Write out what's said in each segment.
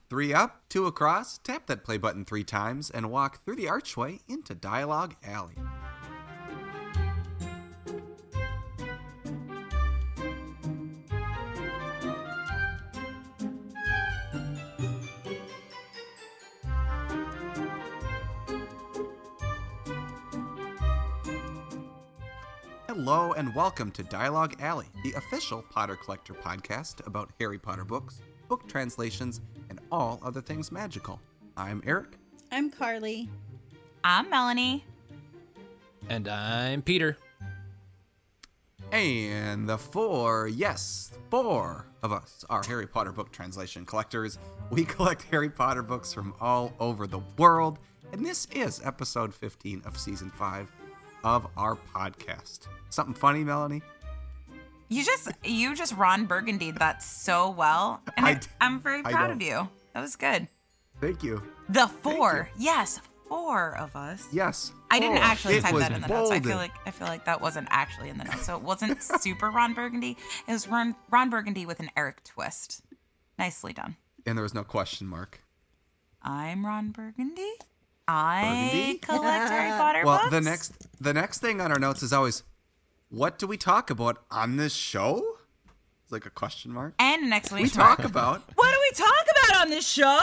3 up, 2 across, tap that play button 3 times, and walk through the archway into Dialogue Alley. Hello and welcome to Dialogue Alley, the official Potter Collector podcast about Harry Potter books, book translations, and all other things magical. I'm Erik. I'm Carly. I'm Melanie. And I'm Peter. And the four of us are Harry Potter book translation collectors. We collect Harry Potter books from all over the world, and this is episode 15 of season 5 of our podcast. Something funny, Melanie? You just Ron Burgundied that so well, and I'm very proud of you. That was good. Thank you. The four, yes, 4 of us. Yes. I didn't actually type that in the notes. bolded. I feel like that wasn't actually in the notes, so it wasn't super Ron Burgundy. It was Ron Burgundy with an Erik twist. Nicely done. And there was no question mark. I'm Ron Burgundy. I collect Harry Potter Well, books. the next thing on our notes is always, what do we talk about on this show? It's like a question mark. And an We exclamation talk mark. about. What do we talk about on this show?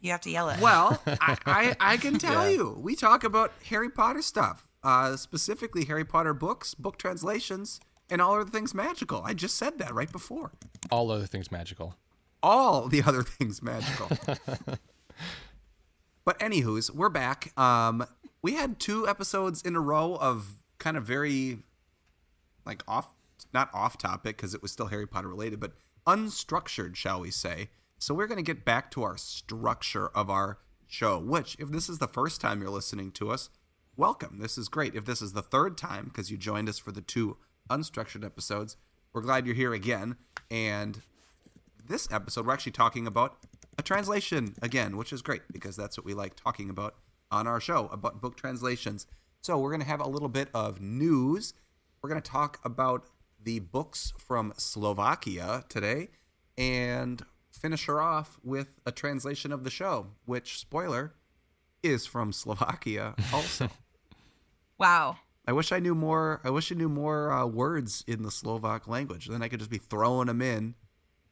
You have to yell it. Well, I can tell you, we talk about Harry Potter stuff, specifically Harry Potter books, book translations, and all other things magical. I just said that right before. All other things magical. All the other things magical. But anywho's, we're back. We had 2 episodes in a row of kind of very, like, not off topic because it was still Harry Potter related, but unstructured, shall we say. So we're going to get back to our structure of our show, which, if this is the first time you're listening to us, welcome. This is great. If this is the 3rd time because you joined us for the 2 unstructured episodes, we're glad you're here again. And this episode, we're actually talking about a translation again, which is great because that's what we like talking about on our show, about book translations. So we're going to have a little bit of news. We're going to talk about the books from Slovakia today and finish her off with a translation of the show, which, spoiler, is from Slovakia also. Wow. I wish I knew more words in the Slovak language. Then I could just be throwing them in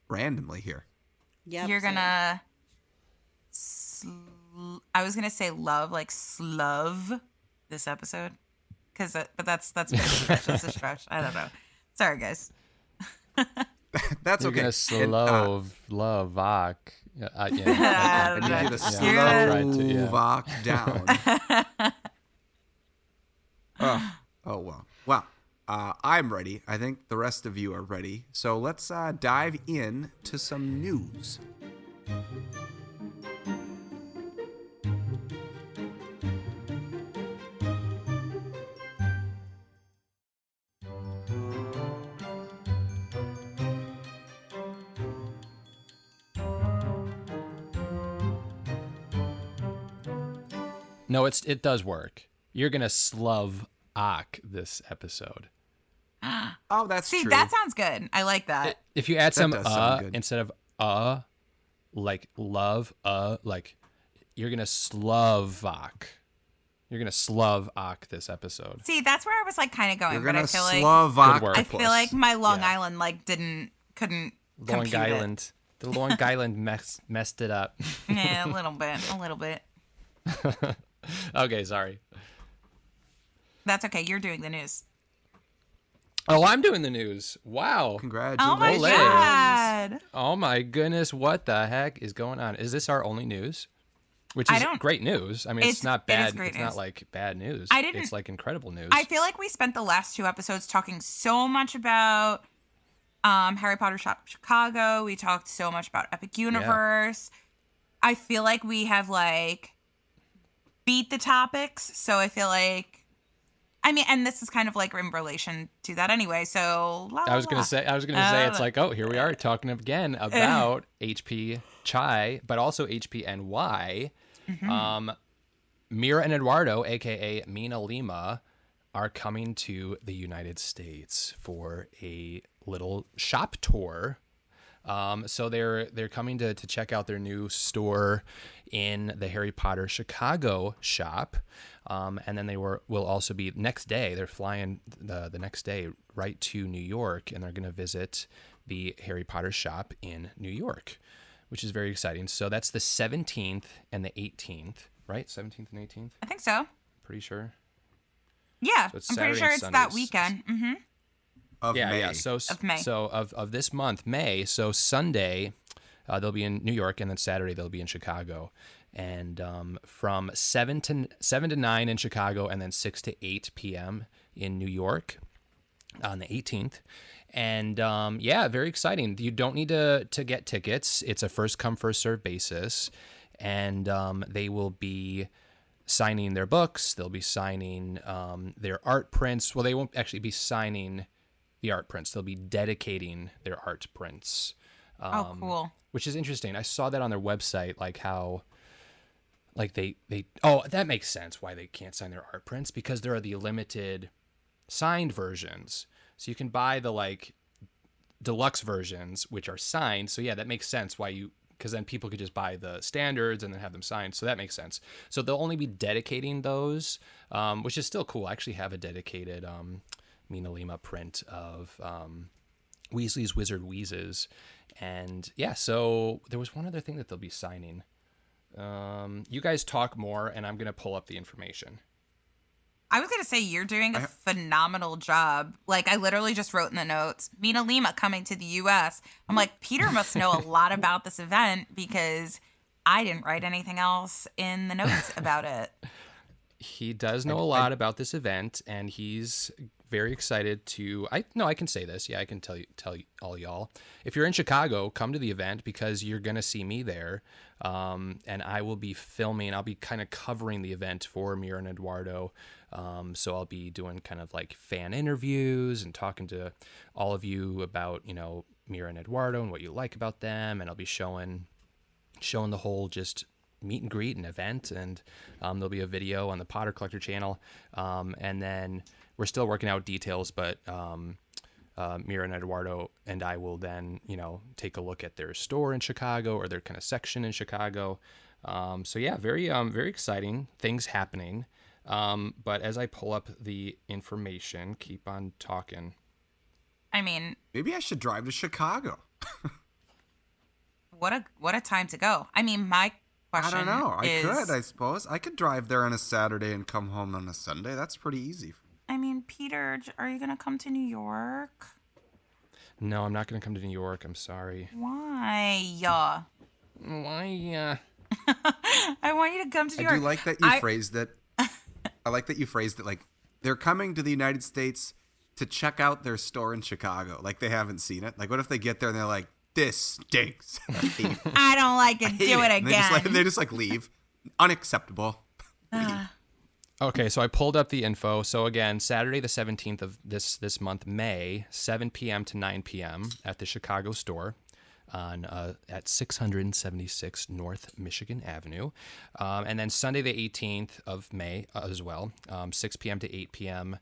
randomly here. Yep, You're gonna. I was gonna say love, like slove, this episode, but that's a stretch. That's a stretch. I don't know. Sorry, guys. That's You're okay. gonna Slovak. I need you to Slovak down. Oh well. Well, I'm ready. I think the rest of you are ready. So let's dive in to some news. No, it does work. You're gonna Slovak this episode. Oh, that's See, true. that sounds good. I like that. If you add some does sound good. instead of like love, like you're gonna Slovak. You're gonna Slovak this episode. See, that's where I was like kind of going, You're but gonna I feel like Slovak. Good work. I feel like my Long Island couldn't Long compute Island. The Long Island messed it up. it. Yeah, a little bit. Okay, sorry. That's okay. You're doing the news. Oh, I'm doing the news. Wow. Congratulations. Oh my Olay. god. Oh my goodness, what the heck is going on? Is this our only news? Which is great news. I mean, it's not bad. It is great it's news. not like bad news. It's like incredible news. I feel like we spent the last 2 episodes talking so much about Harry Potter Shop Chicago. We talked so much about Epic Universe. Yeah. I feel like we have like beat the topics. So I feel like, I mean, and this is kind of like in relation to that anyway. So I was gonna say it's like, oh, here we are talking again about HP Chai, but also HPNY. Mm-hmm. Mira and Eduardo, aka MinaLima, are coming to the United States for a little shop tour So they're coming to check out their new store in the Harry Potter Chicago shop. And then will also be next day. They're flying the next day right to New York, and they're going to visit the Harry Potter shop in New York, which is very exciting. So that's the 17th and the 18th, right? 17th and 18th? I think so. Pretty sure. Yeah, So I'm pretty sure it's that weekend. Mm-hmm. Of May. Yeah. So of May. So of this month, May. So Sunday, they'll be in New York, and then Saturday they'll be in Chicago. And from 7 to 9 in Chicago, and then 6 to 8 p.m. in New York on the 18th. And very exciting. You don't need to get tickets. It's a first come, first serve basis. And they will be signing their books. They'll be signing their art prints. Well, they won't actually be signing the art prints. They'll be dedicating their art prints. Oh, cool. Which is interesting. I saw that on their website, like how... Like that makes sense why they can't sign their art prints, because there are the limited signed versions. So you can buy the like deluxe versions, which are signed. So yeah, that makes sense because then people could just buy the standards and then have them signed. So that makes sense. So they'll only be dedicating those, which is still cool. I actually have a dedicated MinaLima print of Weasley's Wizard Wheezes. And yeah, so there was one other thing that they'll be signing. You guys talk more, and I'm going to pull up the information. I was going to say, you're doing a phenomenal job. Like, I literally just wrote in the notes, MinaLima coming to the U.S. I'm like, Peter must know a lot about this event, because I didn't write anything else in the notes about it. He does know a lot about this event, and he's very excited to... I can say this. Yeah, I can tell all y'all. If you're in Chicago, come to the event, because you're going to see me there. And I will be filming. I'll be kind of covering the event for Mira and Eduardo. So I'll be doing kind of like fan interviews and talking to all of you about, Mira and Eduardo and what you like about them. And I'll be showing the whole just meet and greet and event. And there'll be a video on the Potter Collector channel. And then we're still working out details, but Mira and Eduardo and I will then, take a look at their store in Chicago, or their kind of section in Chicago. So yeah, very exciting things happening. But as I pull up the information, keep on talking. I mean, maybe I should drive to Chicago. What a time to go. I mean, my question I don't know. is, I suppose. I could drive there on a Saturday and come home on a Sunday. That's pretty easy. I mean, Peter, are you going to come to New York? No, I'm not going to come to New York. I'm sorry. Why? Why? I want you to come to New York. I do like that you phrased it. I like that you phrased it like they're coming to the United States to check out their store in Chicago. Like they haven't seen it. Like, what if they get there and they're like, this stinks. I don't like it. Do it again. They just leave. Unacceptable. Okay, so I pulled up the info. So again, Saturday the 17th of this month, May, 7 p.m. to 9 p.m. at the Chicago store at 676 North Michigan Avenue. And then Sunday the 18th of May as well, 6 p.m. to 8 p.m.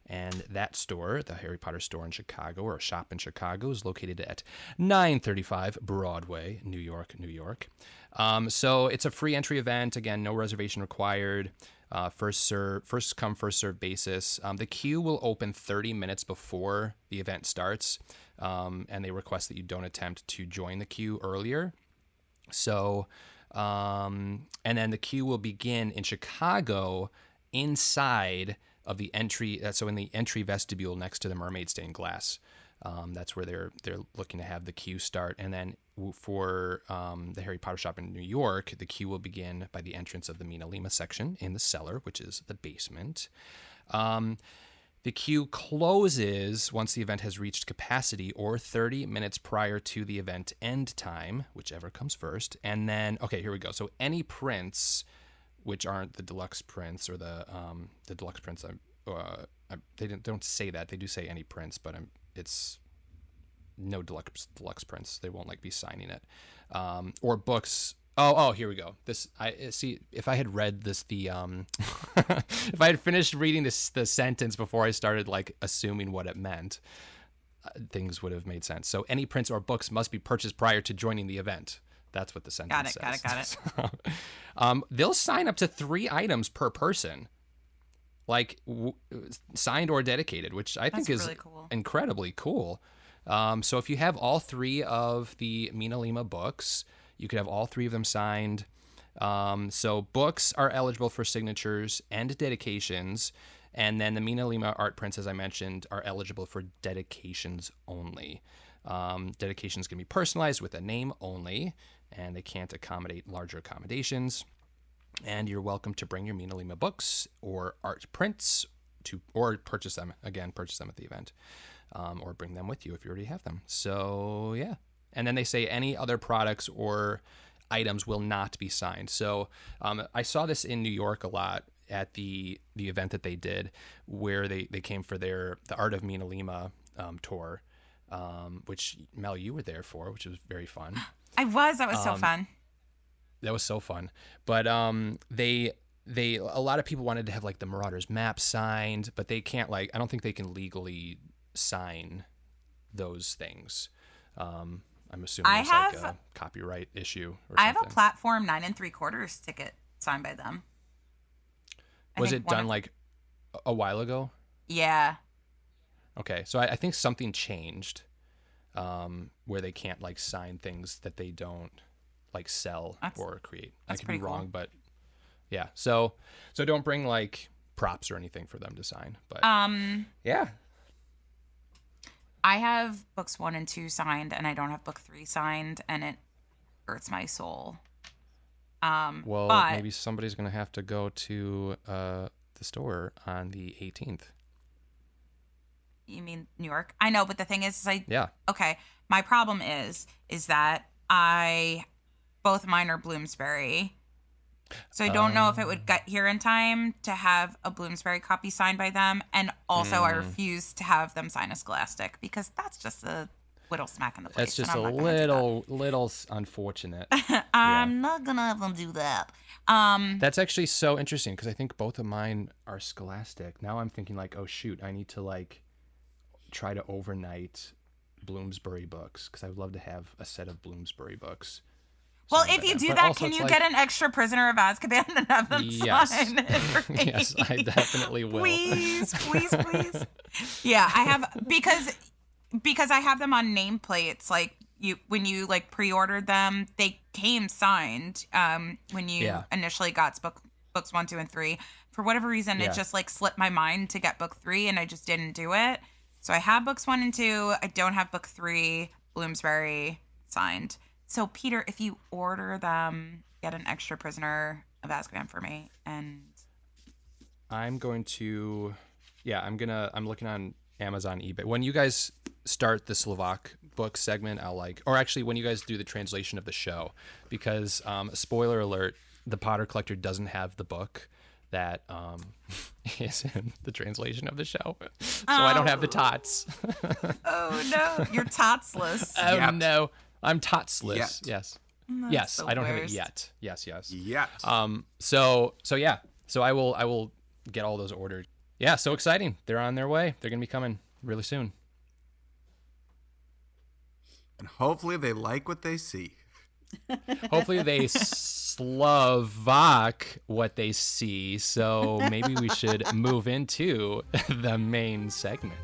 And that store, the Harry Potter store in Chicago, or shop in Chicago, is located at 935 Broadway, New York, New York. So it's a free entry event. Again, no reservation required. First come, first serve basis. The queue will open 30 minutes before the event starts, and they request that you don't attempt to join the queue earlier. So, and then the queue will begin in Chicago inside of the entry. So in the entry vestibule next to the mermaid stained glass. That's where they're looking to have the queue start. And then for the Harry Potter shop in New York, the queue will begin by the entrance of the MinaLima section in the cellar, which is the basement. The queue closes once the event has reached capacity, or 30 minutes prior to the event end time, whichever comes first. And then, okay, here we go. So any prints, which aren't the deluxe prints or the deluxe prints, they don't say that. They do say any prints, but it's no deluxe prints. They won't be signing it, or books. Oh, here we go. This, I see. If I had read this, if I had finished reading the sentence before I started assuming what it meant, things would have made sense. So any prints or books must be purchased prior to joining the event. That's what the sentence says. Got it. They'll sign up to 3 items per person, like signed or dedicated, which I think is really cool. Incredibly cool. So if you have all 3 of the MinaLima books, you could have all 3 of them signed. So books are eligible for signatures and dedications. And then the MinaLima art prints, as I mentioned, are eligible for dedications only. Dedications can be personalized with a name only, and they can't accommodate larger accommodations. And you're welcome to bring your MinaLima books or art prints or purchase them at the event, or bring them with you if you already have them. So, yeah. And then they say any other products or items will not be signed. So I saw this in New York a lot at the event that they did, where they came for the Art of MinaLima tour, which Mel, you were there for, which was very fun. I was. That was so fun. That was so fun. But they a lot of people wanted to have like the Marauders map signed, but they can't, like, I don't think they can legally sign those things. I'm assuming it's like a copyright issue or something. I have a platform 9 3/4 ticket signed by them. Was it done like a while ago? Yeah. Okay, so I think something changed, where they can't like sign things that they don't like sell or create. I could be wrong, but yeah. So don't bring like props or anything for them to sign. But yeah. I have books 1 and 2 signed, and I don't have book 3 signed, and it hurts my soul. But maybe somebody's gonna have to go to the store on the 18th. You mean New York? I know, but the thing is yeah. Okay, my problem is that both mine are Bloomsbury, so I don't know if it would get here in time to have a Bloomsbury copy signed by them, and also I refuse to have them sign a Scholastic because that's just a little smack in the face. That's just a little unfortunate. I'm not gonna have them do that. That's actually so interesting because I think both of mine are Scholastic. Now I'm thinking like, oh shoot, I need to like try to overnight Bloomsbury books because I would love to have a set of Bloomsbury books. Well, if you do that, can you get an extra Prisoner of Azkaban and have them sign it for me? Yes, I definitely will. Please. Yeah, I have because I have them on nameplates. Like when you like pre-ordered them, they came signed. When you initially got books 1, 2, and 3. For whatever reason, it just like slipped my mind to get book 3, and I just didn't do it. So I have books 1 and 2. I don't have book 3 Bloomsbury signed. So Peter, if you order them, get an extra Prisoner of Azkaban for me, and I'm going to, I'm looking on Amazon, eBay. When you guys start the Slovak book segment, or actually when you guys do the translation of the show, because spoiler alert, the Potter Collector doesn't have the book that is in the translation of the show, so I don't have the tots. Oh no, you're totsless. Oh no. I'm totsless. Yet. Yes. That's yes. I don't have it yet. Yes. Yet. So yeah. So I will get all those ordered. Yeah. So exciting. They're on their way. They're gonna be coming really soon. And hopefully they like what they see. Hopefully they Slovak what they see. So maybe we should move into the main segment.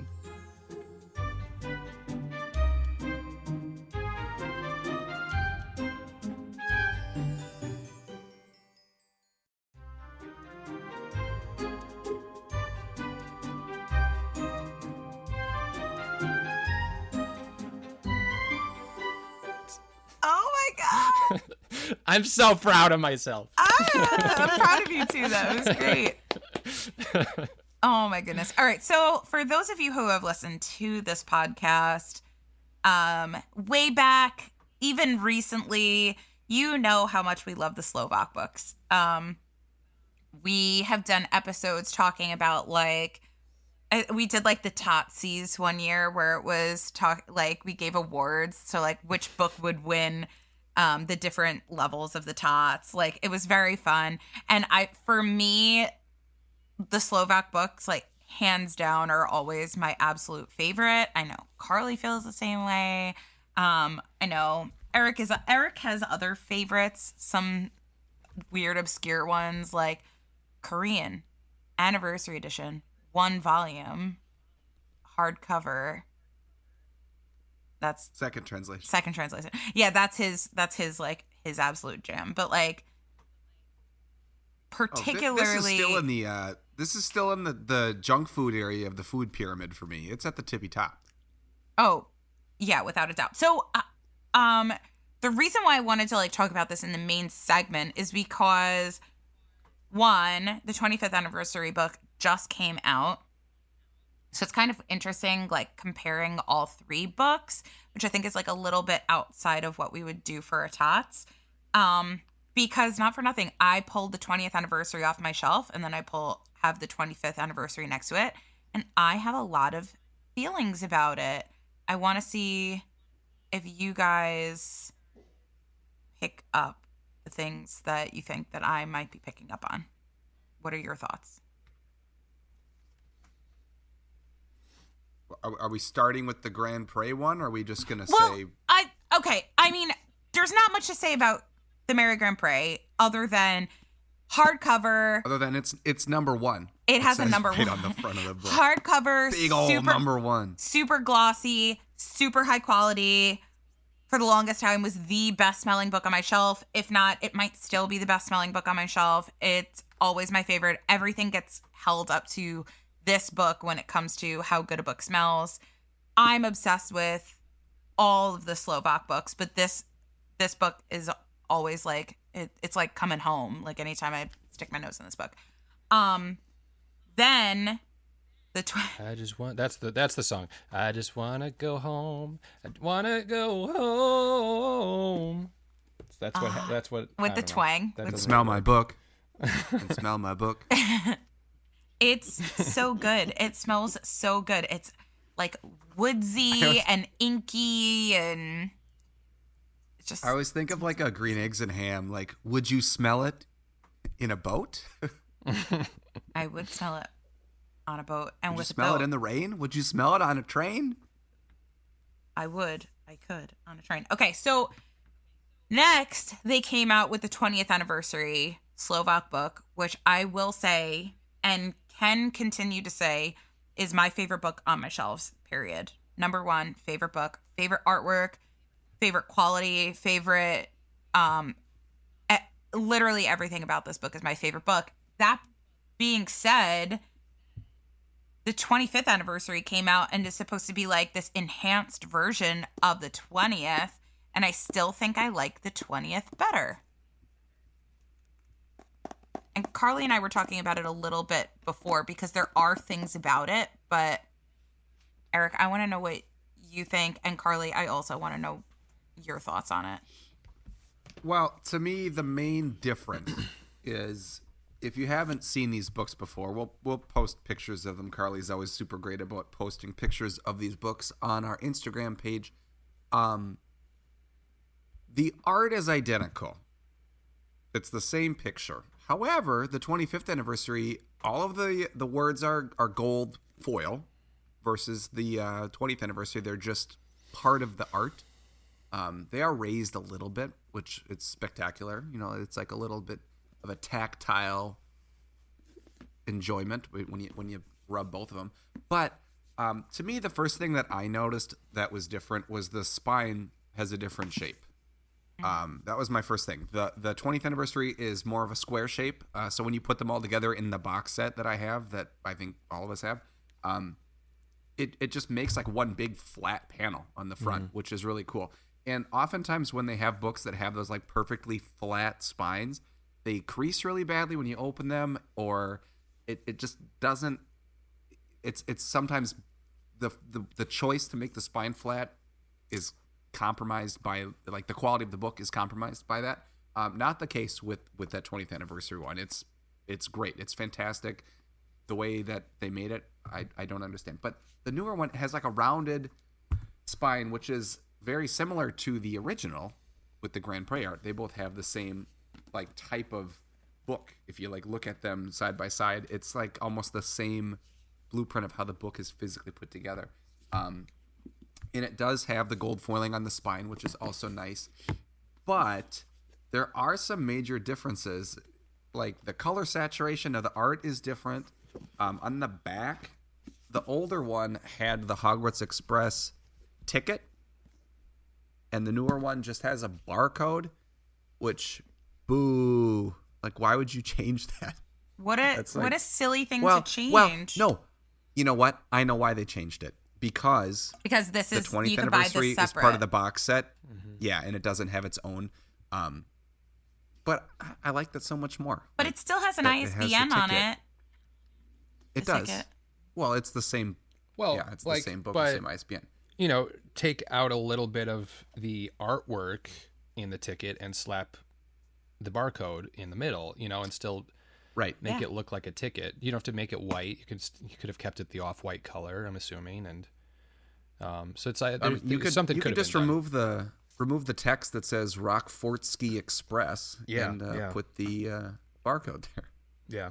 I'm so proud of myself. I'm proud of you too, though. It was great. Oh my goodness. All right. So for those of you who have listened to this podcast way back, even recently, you know how much we love the Slovak books. We have done episodes talking about we did like the Totsies one year where it was we gave awards. So like which book would win the different levels of the tots. Like it was very fun. And for me, the Slovak books like hands down are always my absolute favorite. I know Carly feels the same way. I know Erik has other favorites, some weird obscure ones like Korean Anniversary Edition, 1 volume, hardcover. That's second translation. Yeah, that's his like his absolute jam. But like particularly this is still in the junk food area of the food pyramid for me. It's at the tippy top. Oh, yeah, without a doubt. So the reason why I wanted to like talk about this in the main segment is because one, the 25th anniversary book just came out. So it's kind of interesting, like comparing all 3 books, which I think is like a little bit outside of what we would do for a tots. Because not for nothing, I pulled the 20th anniversary off my shelf, and then I have the 25th anniversary next to it, and I have a lot of feelings about it. I want to see if you guys pick up the things that you think that I might be picking up on. What are your thoughts? Are we starting with the Grand Prix one, or are we just going to say... Okay. I mean, there's not much to say about the Merry Grand Prix other than hardcover. Other than it's number 1. It has a number right 1. on the front of the book. Hardcover. Big old number 1. Super glossy, super high quality. For the longest time was the best smelling book on my shelf. If not, it might still be the best smelling book on my shelf. It's always my favorite. Everything gets held up to this book when it comes to how good a book smells. I'm obsessed with all of the Slovak books, but this book is always like it's like coming home. Like anytime I stick my nose in this book. Then that's the song. I just wanna go home. I wanna go home. That's what with the twang. Smell my book. Smell my book. It's so good. It smells so good. It's like woodsy and inky, and it's just... I always think of like a green eggs and ham. Like, would you smell it in a boat? I would smell it on a boat and would with you smell a boat. it in the rain? Would you smell it on a train? I could on a train. Okay, so next they came out with the 20th anniversary Slovak book, which I will say and can continue to say is my favorite book on my shelves, period. Number 1, favorite book, favorite artwork, favorite quality, favorite, literally everything about this book is my favorite book. That being said, the 25th anniversary came out and is supposed to be like this enhanced version of the 20th, and I still think I like the 20th better. And Carly and I were talking about it a little bit before because there are things about it, but Erik, I want to know what you think, and Carly, I also want to know your thoughts on it. Well, to me, the main difference is if you haven't seen these books before, we'll post pictures of them. Carly's always super great about posting pictures of these books on our Instagram page. The art is identical. It's the same picture. However, the 25th anniversary, all of the words are gold foil versus the 20th anniversary. They're just part of the art. They are raised a little bit, which it's spectacular. You know, it's like a little bit of a tactile enjoyment when you rub both of them. But to me, the first thing that I noticed that was different was the spine has a different shape. That was my first thing. The 20th anniversary is more of a square shape. So when you put them all together in the box set that I have, that I think all of us have, it just makes like one big flat panel on the front, which is really cool. And oftentimes when they have books that have those like perfectly flat spines, they crease really badly when you open them, or it just doesn't. It's sometimes the choice to make the spine flat is compromised by, like, the quality of the book is compromised by that. Not the case with that 20th anniversary one. It's great. It's fantastic. The way that they made it, I don't understand. But the newer one has like a rounded spine, which is very similar to the original with the Grand Prix art. They both have the same like type of book. If you like look at them side by side, it's like almost the same blueprint of how the book is physically put together. And it does have the gold foiling on the spine, which is also nice. But there are some major differences. Like the color saturation of the art is different. On the back, the older one had the Hogwarts Express ticket, and the newer one just has a barcode, which, boo. Like, why would you change that? What a silly thing to change. Well, no. You know what? I know why they changed it. Because this is the 20th you can buy anniversary this is separate. part of the box set. Mm-hmm. Yeah, and it doesn't have its own. But I like that so much more. But it still has an ISBN on it. It does. Ticket. Well, it's the same. Well, yeah, it's the same book, the same ISBN. You know, take out a little bit of the artwork in the ticket and slap the barcode in the middle, you know, and still make it look like a ticket. You don't have to make it white. You could have kept it the off-white color, I'm assuming, and so it's you could just remove the text that says Rockfortsky Express and put the barcode there. Yeah.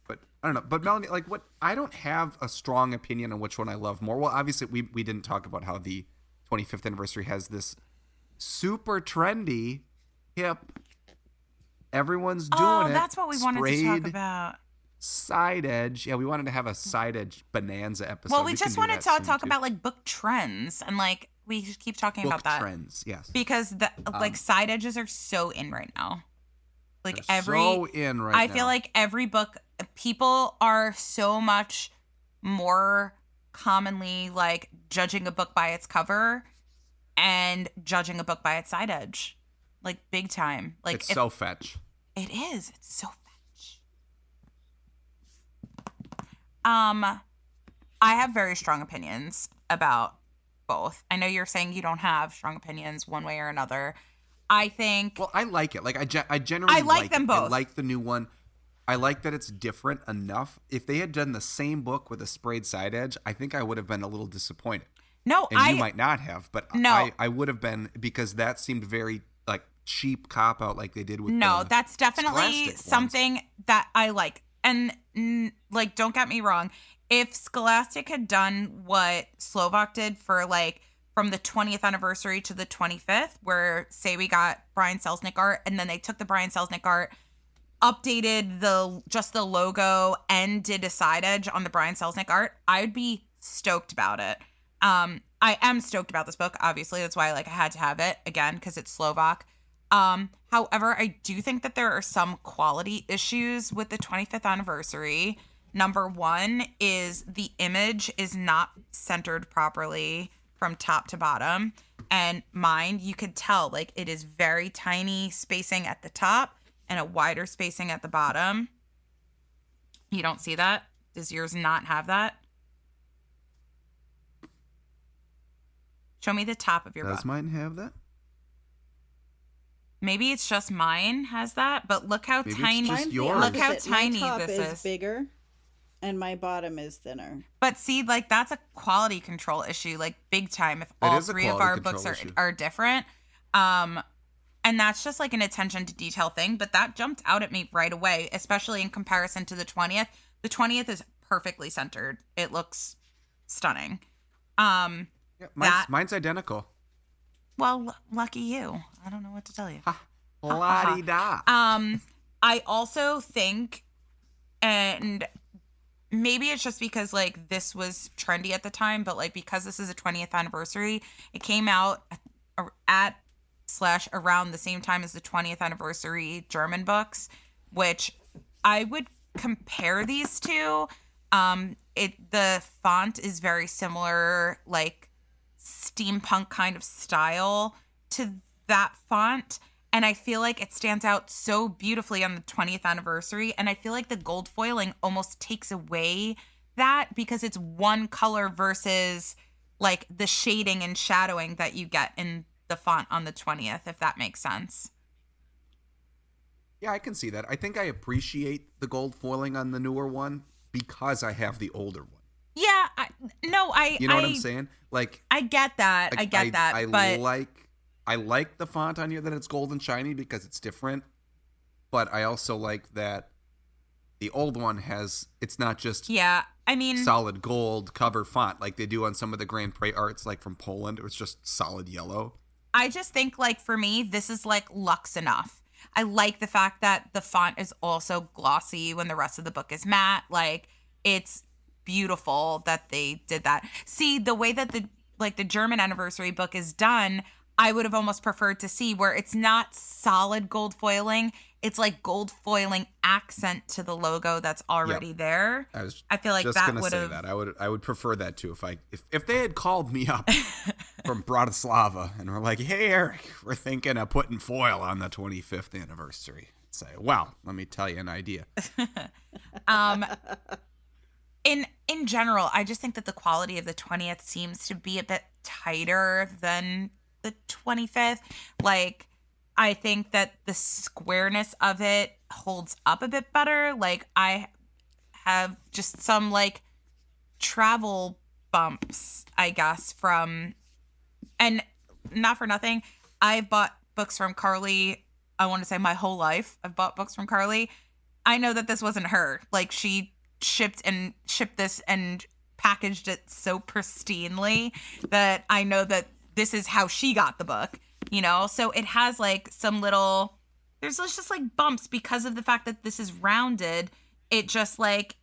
But I don't know. But Melanie, like, what? I don't have a strong opinion on which one I love more. Well, obviously we didn't talk about how the 25th anniversary has this super trendy, hip. Everyone's doing it. Oh, that's what we wanted to talk about. Side edge. Yeah, we wanted to have a side edge bonanza episode. Well, we just wanted to talk about like book trends, and like we just keep talking about that. Book trends, yes. Because like side edges are so in right now. Like I feel like every book, people are so much more commonly like judging a book by its cover and judging a book by its side edge, like big time. Like it's so fetch. It is. It's so fetch. I have very strong opinions about both. I know you're saying you don't have strong opinions one way or another. I think. Well, I like it. Like I generally like them both. I like the new one. I like that it's different enough. If they had done the same book with a sprayed side edge, I think I would have been a little disappointed. No, and you might not have, but no. I would have been, because that seemed very like cheap cop out, like they did with. No, that's definitely something that I like. And like, don't get me wrong. If Scholastic had done what Slovak did for like from the 20th anniversary to the 25th, where say we got Brian Selznick art, and then they took the Brian Selznick art, updated the logo, and did a side edge on the Brian Selznick art, I would be stoked about it. I am stoked about this book, obviously. That's why I had to have it again, because it's Slovak. However, I do think that there are some quality issues with the 25th anniversary. Number one is the image is not centered properly from top to bottom. And mine, you could tell, like, it is very tiny spacing at the top and a wider spacing at the bottom. You don't see that? Does yours not have that? Show me the top of your book. Does mine have that? Maybe it's just mine has that, but look how tiny. Look how tiny my top this is bigger, and my bottom is thinner. But see, like, that's a quality control issue, like big time. If all three of our books are different, and that's just like an attention to detail thing. But that jumped out at me right away, especially in comparison to the 20th. The 20th is perfectly centered. It looks stunning. Yeah, mine's identical. Well, lucky you. I don't know what to tell you. La-di-da. I also think, and maybe it's just because, like, this was trendy at the time, but, like, because this is a 20th anniversary, it came out around the same time as the 20th anniversary German books, which I would compare these two. The font is very similar, like, steampunk kind of style to that font, and I feel like it stands out so beautifully on the 20th anniversary, and I feel like the gold foiling almost takes away that, because it's one color versus like the shading and shadowing that you get in the font on the 20th, if that makes sense. Yeah, I can see that. I think I appreciate the gold foiling on the newer one because I have the older one. Yeah, you know what I'm saying? Like, I get that. Like, I get that. But I like the font on here that it's gold and shiny because it's different. But I also like that The old one it's not just Yeah, I mean, solid gold cover font like they do on some of the Grand Prix arts, like from Poland. It was just solid yellow. I just think, like, for me, this is, like, luxe enough. I like the fact that the font is also glossy when the rest of the book is matte. Like, it's beautiful that they did that. See, the way that the German anniversary book is done, I would have almost preferred to see where it's not solid gold foiling. It's like gold foiling accent to the logo that's already there. I feel like that would have. I would prefer that too. If they had called me up from Bratislava and were like, "Hey Eric, we're thinking of putting foil on the 25th anniversary," I'd say, "Well, let me tell you an idea." In general, I just think that the quality of the 20th seems to be a bit tighter than the 25th. Like, I think that the squareness of it holds up a bit better. Like, I have just some, like, travel bumps, I guess, and not for nothing, I've bought books from Carly, I want to say my whole life. I've bought books from Carly. I know that this wasn't her. Like, she shipped this and packaged it so pristinely that I know that this is how she got the book. You know, so it has like some little, there's just like bumps because of the fact that this is rounded. It just like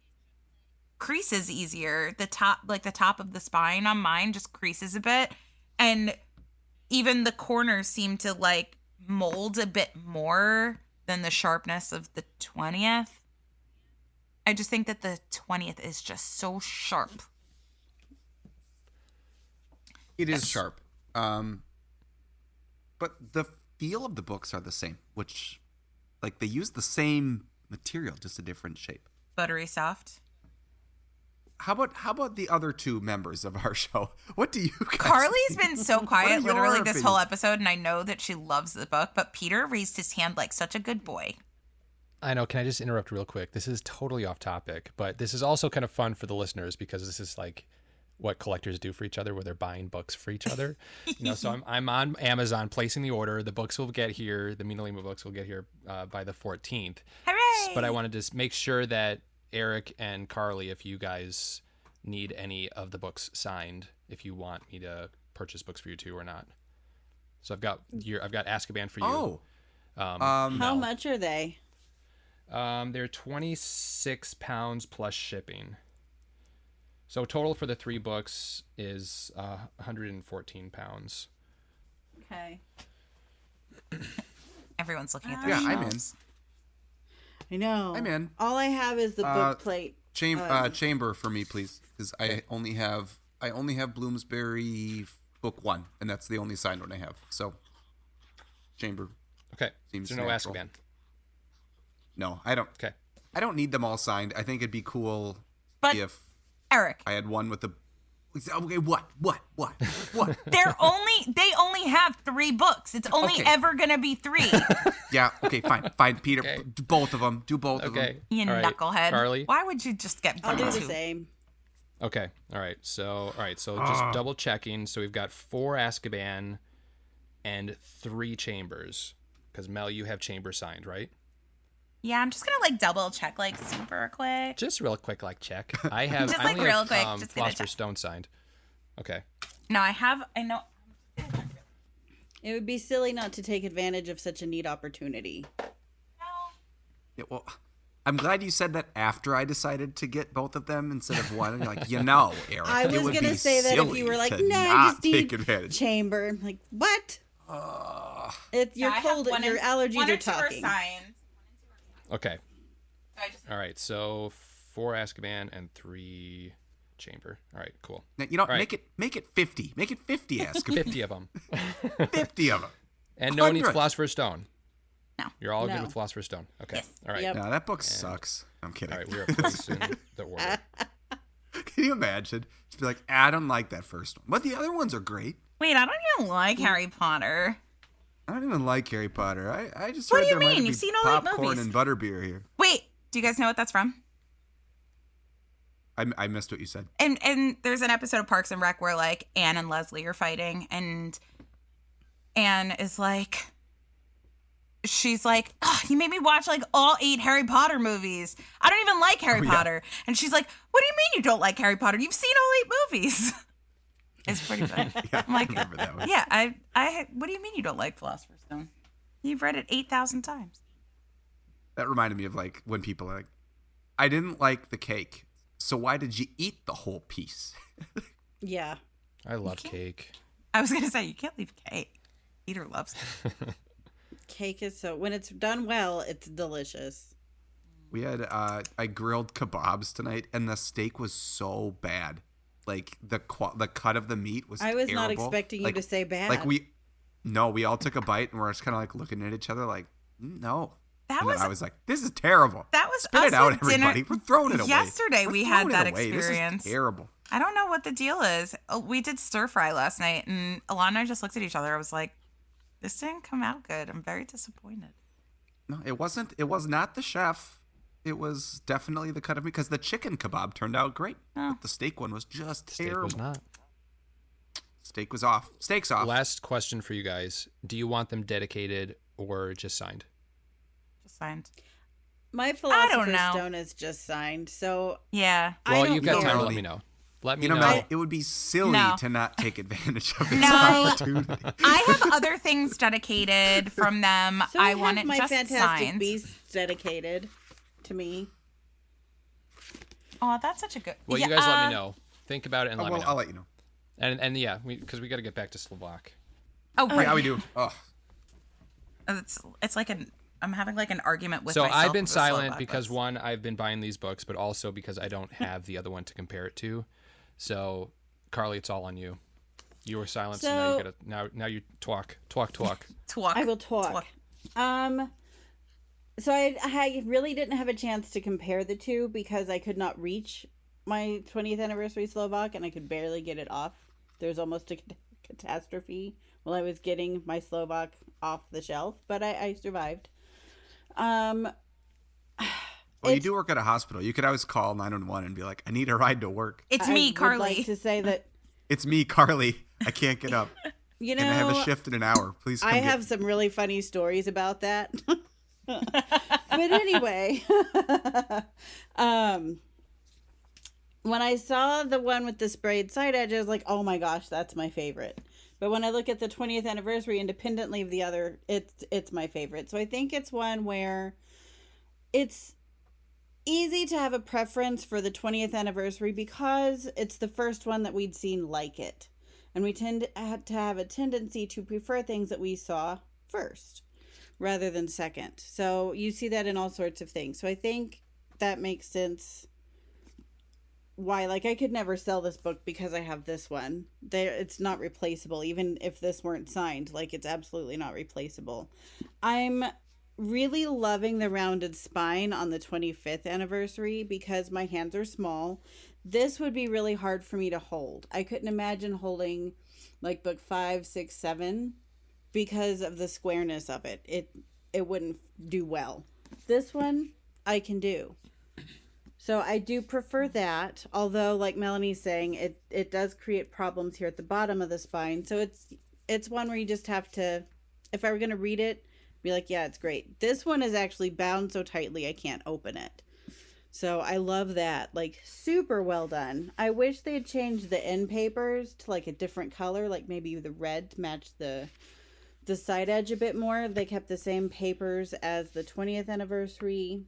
creases easier. The top of the spine on mine just creases a bit. And even the corners seem to like mold a bit more than the sharpness of the 20th. I just think that the 20th is just so sharp. It is sharp. But the feel of the books are the same, which, like, they use the same material, just a different shape. Buttery soft. How about the other two members of our show? What do you guys Carly's think? been so quiet your literally this whole opinions? episode, and I know that she loves the book, but Peter raised his hand like such a good boy. I know. Can I just interrupt real quick? This is totally off topic, but this is also kind of fun for the listeners because this is like what collectors do for each other, where they're buying books for each other. So I'm on Amazon placing the order. The books will get here. The MinaLima books will get here by the 14th. Hooray! But I wanted to make sure that Eric and Carly, if you guys need any of the books signed, if you want me to purchase books for you too or not. So I've got Azkaban for you. Oh. How much are they? They're £26 plus shipping. So total for the 3 books is £114. Okay. Everyone's looking at their Yeah, I'm in. shelves. I know. I'm in. All I have is the book plate. Chamber for me, please, because I only have Bloomsbury book 1, and that's the only signed one I have. So, Chamber. Okay. Seems so no natural. Azkaban. No, I don't. Okay. I don't need them all signed. I think it'd be cool But if Eric, I had one with the. Okay, what? they only have 3 books. It's only Okay. ever gonna be 3. Yeah. Okay. Fine. Peter, Okay. do both of them. Do both of them. Okay. You All right. knucklehead. Carly. Why would you just get I'll do the 2? same. Okay. All right. So just double checking. So we've got 4 Azkaban and 3 Chambers. Because Mel, you have Chamber signed, right? Yeah, I'm just gonna like double check like super quick. Just real quick, like check. I have. Just, I like, only real have, quick, just gonna Philosopher check. Stone signed. Okay. No, I know. It would be silly not to take advantage of such a neat opportunity. Yeah, well, I'm glad you said that after I decided to get both of them instead of one. And you're like, Eric, I was it would going to be say that if silly you were like, to no, I not just take need advantage. Chamber. I'm like, what? You're Yeah, I have cold. one Your and- allergies one are and 2 talking. signed. Okay. So I just All right. So 4 Azkaban and 3 Chamber. All right. Cool. Now, right. make it 50. Make it 50, Azkaban. 50 of them. 50 of them. And no one needs 100. Philosopher's Stone. No. You're all good No. with Philosopher's Stone. Okay. Yes. All right. Yep. No, that book sucks. I'm kidding. All right. We're placing the order. Can you imagine? Just be like, I don't like that first one. But the other ones are great. Wait, I don't even like Harry Potter. I don't even like Harry Potter. I just What heard do you there might mean? be You've seen all 8 popcorn movies. and butterbeer here. Wait, do you guys know what that's from? I missed what you said. And there's an episode of Parks and Rec where like Anne and Leslie are fighting, and Anne is like, she's like, "Ugh, you made me watch like all 8 Harry Potter movies. I don't even like Harry Potter." And she's like, "What do you mean you don't like Harry Potter? You've seen all 8 movies." It's pretty funny. I'm like, I remember that one. yeah, what do you mean you don't like Philosopher's Stone? You've read it 8,000 times. That reminded me of like when people are like, I didn't like the cake, so why did you eat the whole piece? Yeah. I love cake. I was going to say, you can't leave cake. Peter loves it. Cake is so, when it's done well, it's delicious. We had I grilled kebabs tonight, and the steak was so bad. Like the cut of the meat was. I was terrible. not expecting you to say bad. Like we all took a bite, and we're just kind of like looking at each other, like, no. That And was then I was like, this is terrible. That was Spit us it out, at dinner. everybody. We're throwing it away. Yesterday we had that experience. This is terrible. I don't know what the deal is. We did stir fry last night, and Alana and I just looked at each other. I was like, this didn't come out good. I'm very disappointed. No, it wasn't. It was not the chef. It was definitely the cut of meat, because the chicken kebab turned out great. Oh. But the steak one was just Steak terrible. was not. Steak was off. Steak's off. Last question for you guys. Do you want them dedicated or just signed? Just signed. My don't Philosopher's know. Stone is just signed, so Yeah. Well, I don't you've got care. time to let me know. Let me You know, know. Mel, it would be silly No. to not take advantage of this No. opportunity. I have other things dedicated from them. So I have want it my just Fantastic signed. Beasts dedicated to me. Oh, that's such a good. Well, you guys let me know. Think about it and let me Well, know. I'll let you know. And yeah, because we got to get back to Slovak. Oh, right. How we do? Oh, It's like I'm having like an argument with So myself. I've been with the silent Slovak because books. one, I've been buying these books, but also because I don't have the other one to compare it to. So Carly, it's all on you. You were silent, so now you gotta now you talk. Twalk. I will talk. So I really didn't have a chance to compare the two because I could not reach my 20th anniversary Slovak, and I could barely get it off. There was almost a catastrophe while I was getting my Slovak off the shelf, but I survived. well, you do work at a hospital. You could always call 911 and be like, "I need a ride to work." It's I me, would Carly. like to say that, It's me, Carly. I can't get up, you know, and I have a shift in an hour. Please come I get have me. some really funny stories about that. But anyway, when I saw the one with the sprayed side edge, I was like, oh my gosh, that's my favorite. But when I look at the 20th anniversary independently of the other, it's my favorite. So I think it's one where it's easy to have a preference for the 20th anniversary because it's the first one that we'd seen like it. And we tend to have a tendency to prefer things that we saw first rather than second. So you see that in all sorts of things. So I think that makes sense why, like, I could never sell this book because I have this one. It's not replaceable, even if this weren't signed. Like, it's absolutely not replaceable. I'm really loving the rounded spine on the 25th anniversary because my hands are small. This would be really hard for me to hold. I couldn't imagine holding like book 5, 6, 7 because of the squareness of it. It wouldn't do well. This one I can do. So I do prefer that, although like Melanie's saying, it does create problems here at the bottom of the spine. So it's one where you just have to, if I were going to read it, be like, yeah, it's great. This one is actually bound so tightly I can't open it. So I love that. Like, super well done. I wish they had changed the end papers to like a different color, like maybe the red to match the side edge a bit more. They kept the same papers as the 20th anniversary.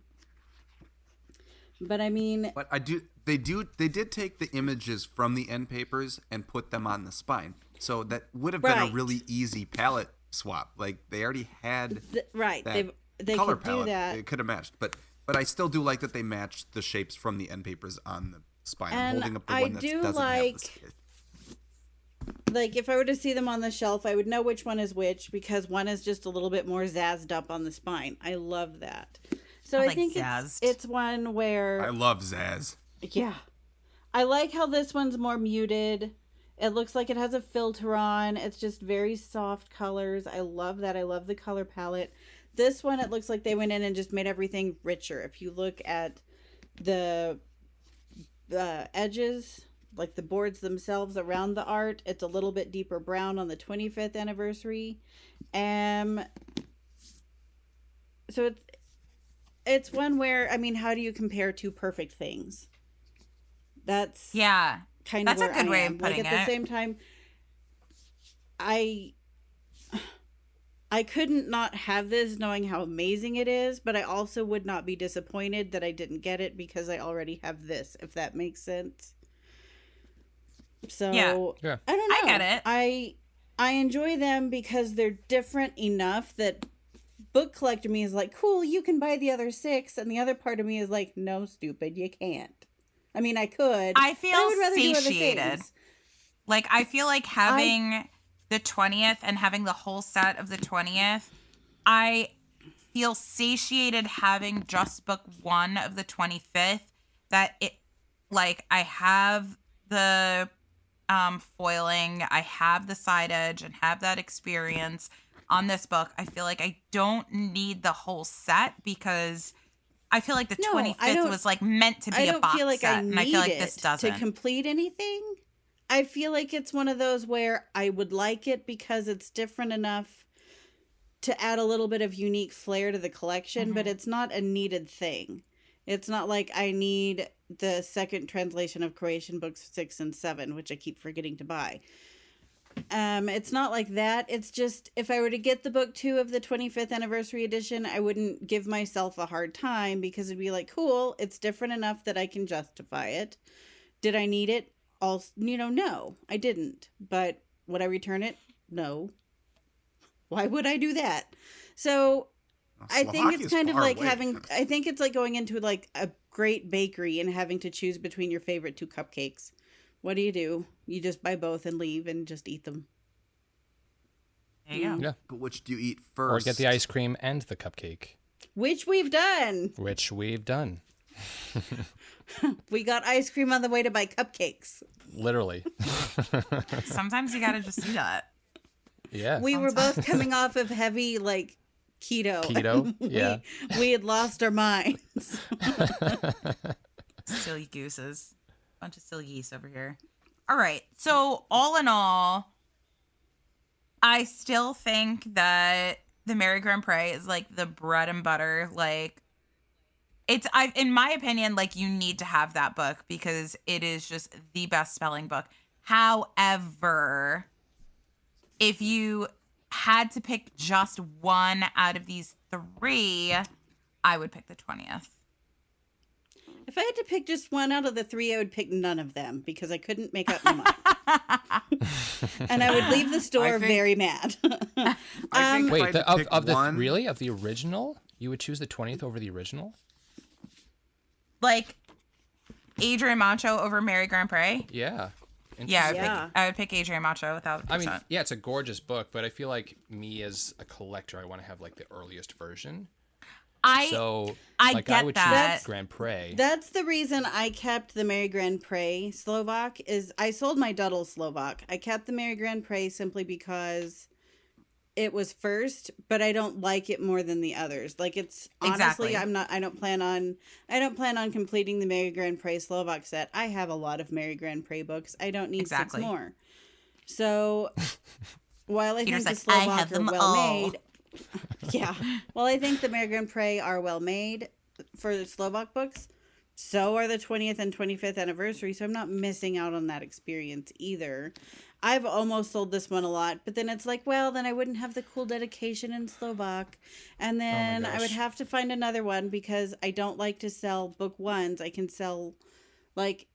But I mean, But they did take the images from the end papers and put them on the spine. So that would have been a Right. really easy palette swap. Like they already had right, that they color could palette. do that. It could have matched. But I still do like that they matched the shapes from the end papers on the spine. I'm And holding up the I one that do doesn't like- have the spine. Like, if I were to see them on the shelf, I would know which one is which because one is just a little bit more zazzed up on the spine. I love that. So I I like think zazzed. it's one where, I love Zaz. yeah. I like how this one's more muted. It looks like it has a filter on. It's just very soft colors. I love that. I love the color palette. This one, it looks like they went in and just made everything richer. If you look at the edges, like the boards themselves around the art, it's a little bit deeper brown on the 25th anniversary. it's one where, I mean, how do you compare two perfect things? That's kind of that's a where good I way am. of putting like, at it. the same time, I couldn't not have this knowing how amazing it is, but I also would not be disappointed that I didn't get it because I already have this, if that makes sense. So, Yeah. I don't know. I get it. I enjoy them because they're different enough that book collector me is like, cool, you can buy the other 6, and the other part of me is like, no, stupid, you can't. I mean, I could. I feel but I would rather do other satiated. things. Like, I feel like having the 20th and having the whole set of the 20th, I feel satiated having just book 1 of the 25th. That it, like, I have the foiling, I have the side edge, and have that experience on this book. I feel like I don't need the whole set because I feel like the 25th was like meant to be a box feel like set, I and I feel like need this it doesn't. to complete anything. I feel like it's one of those where I would like it because it's different enough to add a little bit of unique flair to the collection, but it's not a needed thing. It's not like I need the second translation of Croatian books 6 and 7, which I keep forgetting to buy. It's not like that. It's just, if I were to get the book 2 of the 25th anniversary edition, I wouldn't give myself a hard time because it'd be like, cool, it's different enough that I can justify it. Did I need it? Also, no, I didn't. But would I return it? No. Why would I do that? So I think it's kind of like I think it's like going into like a great bakery and having to choose between your favorite 2 cupcakes. What do? You just buy both and leave and just eat them. There you go. Yeah. But which do you eat Or first? get the ice cream and the cupcake. Which we've done. We got ice cream on the way to buy cupcakes. Literally. Sometimes you gotta just do that. Yeah. We were both coming off of heavy, like, keto. Yeah. We had lost our minds. Silly gooses. Bunch of silly geese over here. All right. So all in all, I still think that the Mary Grand Prix is like the bread and butter. Like, in my opinion, like, you need to have that book because it is just the best spelling book. However, if you had to pick just one out of these 3, I would pick the 20th. If I had to pick just one out of the 3, I would pick none of them because I couldn't make up my mind. And I would leave the store very mad. Wait, of the original? You would choose the 20th over the original? Like, Adrian Macho over Mary Grand Prix? Yeah. Yeah, I would pick Adrian Macho without. I mean, yeah, it's a gorgeous book, but I feel like me as a collector, I want to have like the earliest version. I would that. choose Grand Prix. That's the reason I kept the Mary Grand Prix Slovak. Is I sold my Duddle Slovak. I kept the Mary Grand Prix simply because it was first, but I don't like it more than the others. Like, it's honestly, I don't plan on completing the Mary Grand Prix Slovak set. I have a lot of Mary Grand Prix books. I don't need 6 more. So while I think the Slovak are well made, yeah. Well, I think the Mary Grand Prix are well made for the Slovak books. So are the 20th and 25th anniversary. So I'm not missing out on that experience either. I've almost sold this one a lot, but then it's like, well, then I wouldn't have the cool dedication in Slovak. And then I would have to find another one because I don't like to sell book 1s. I can sell like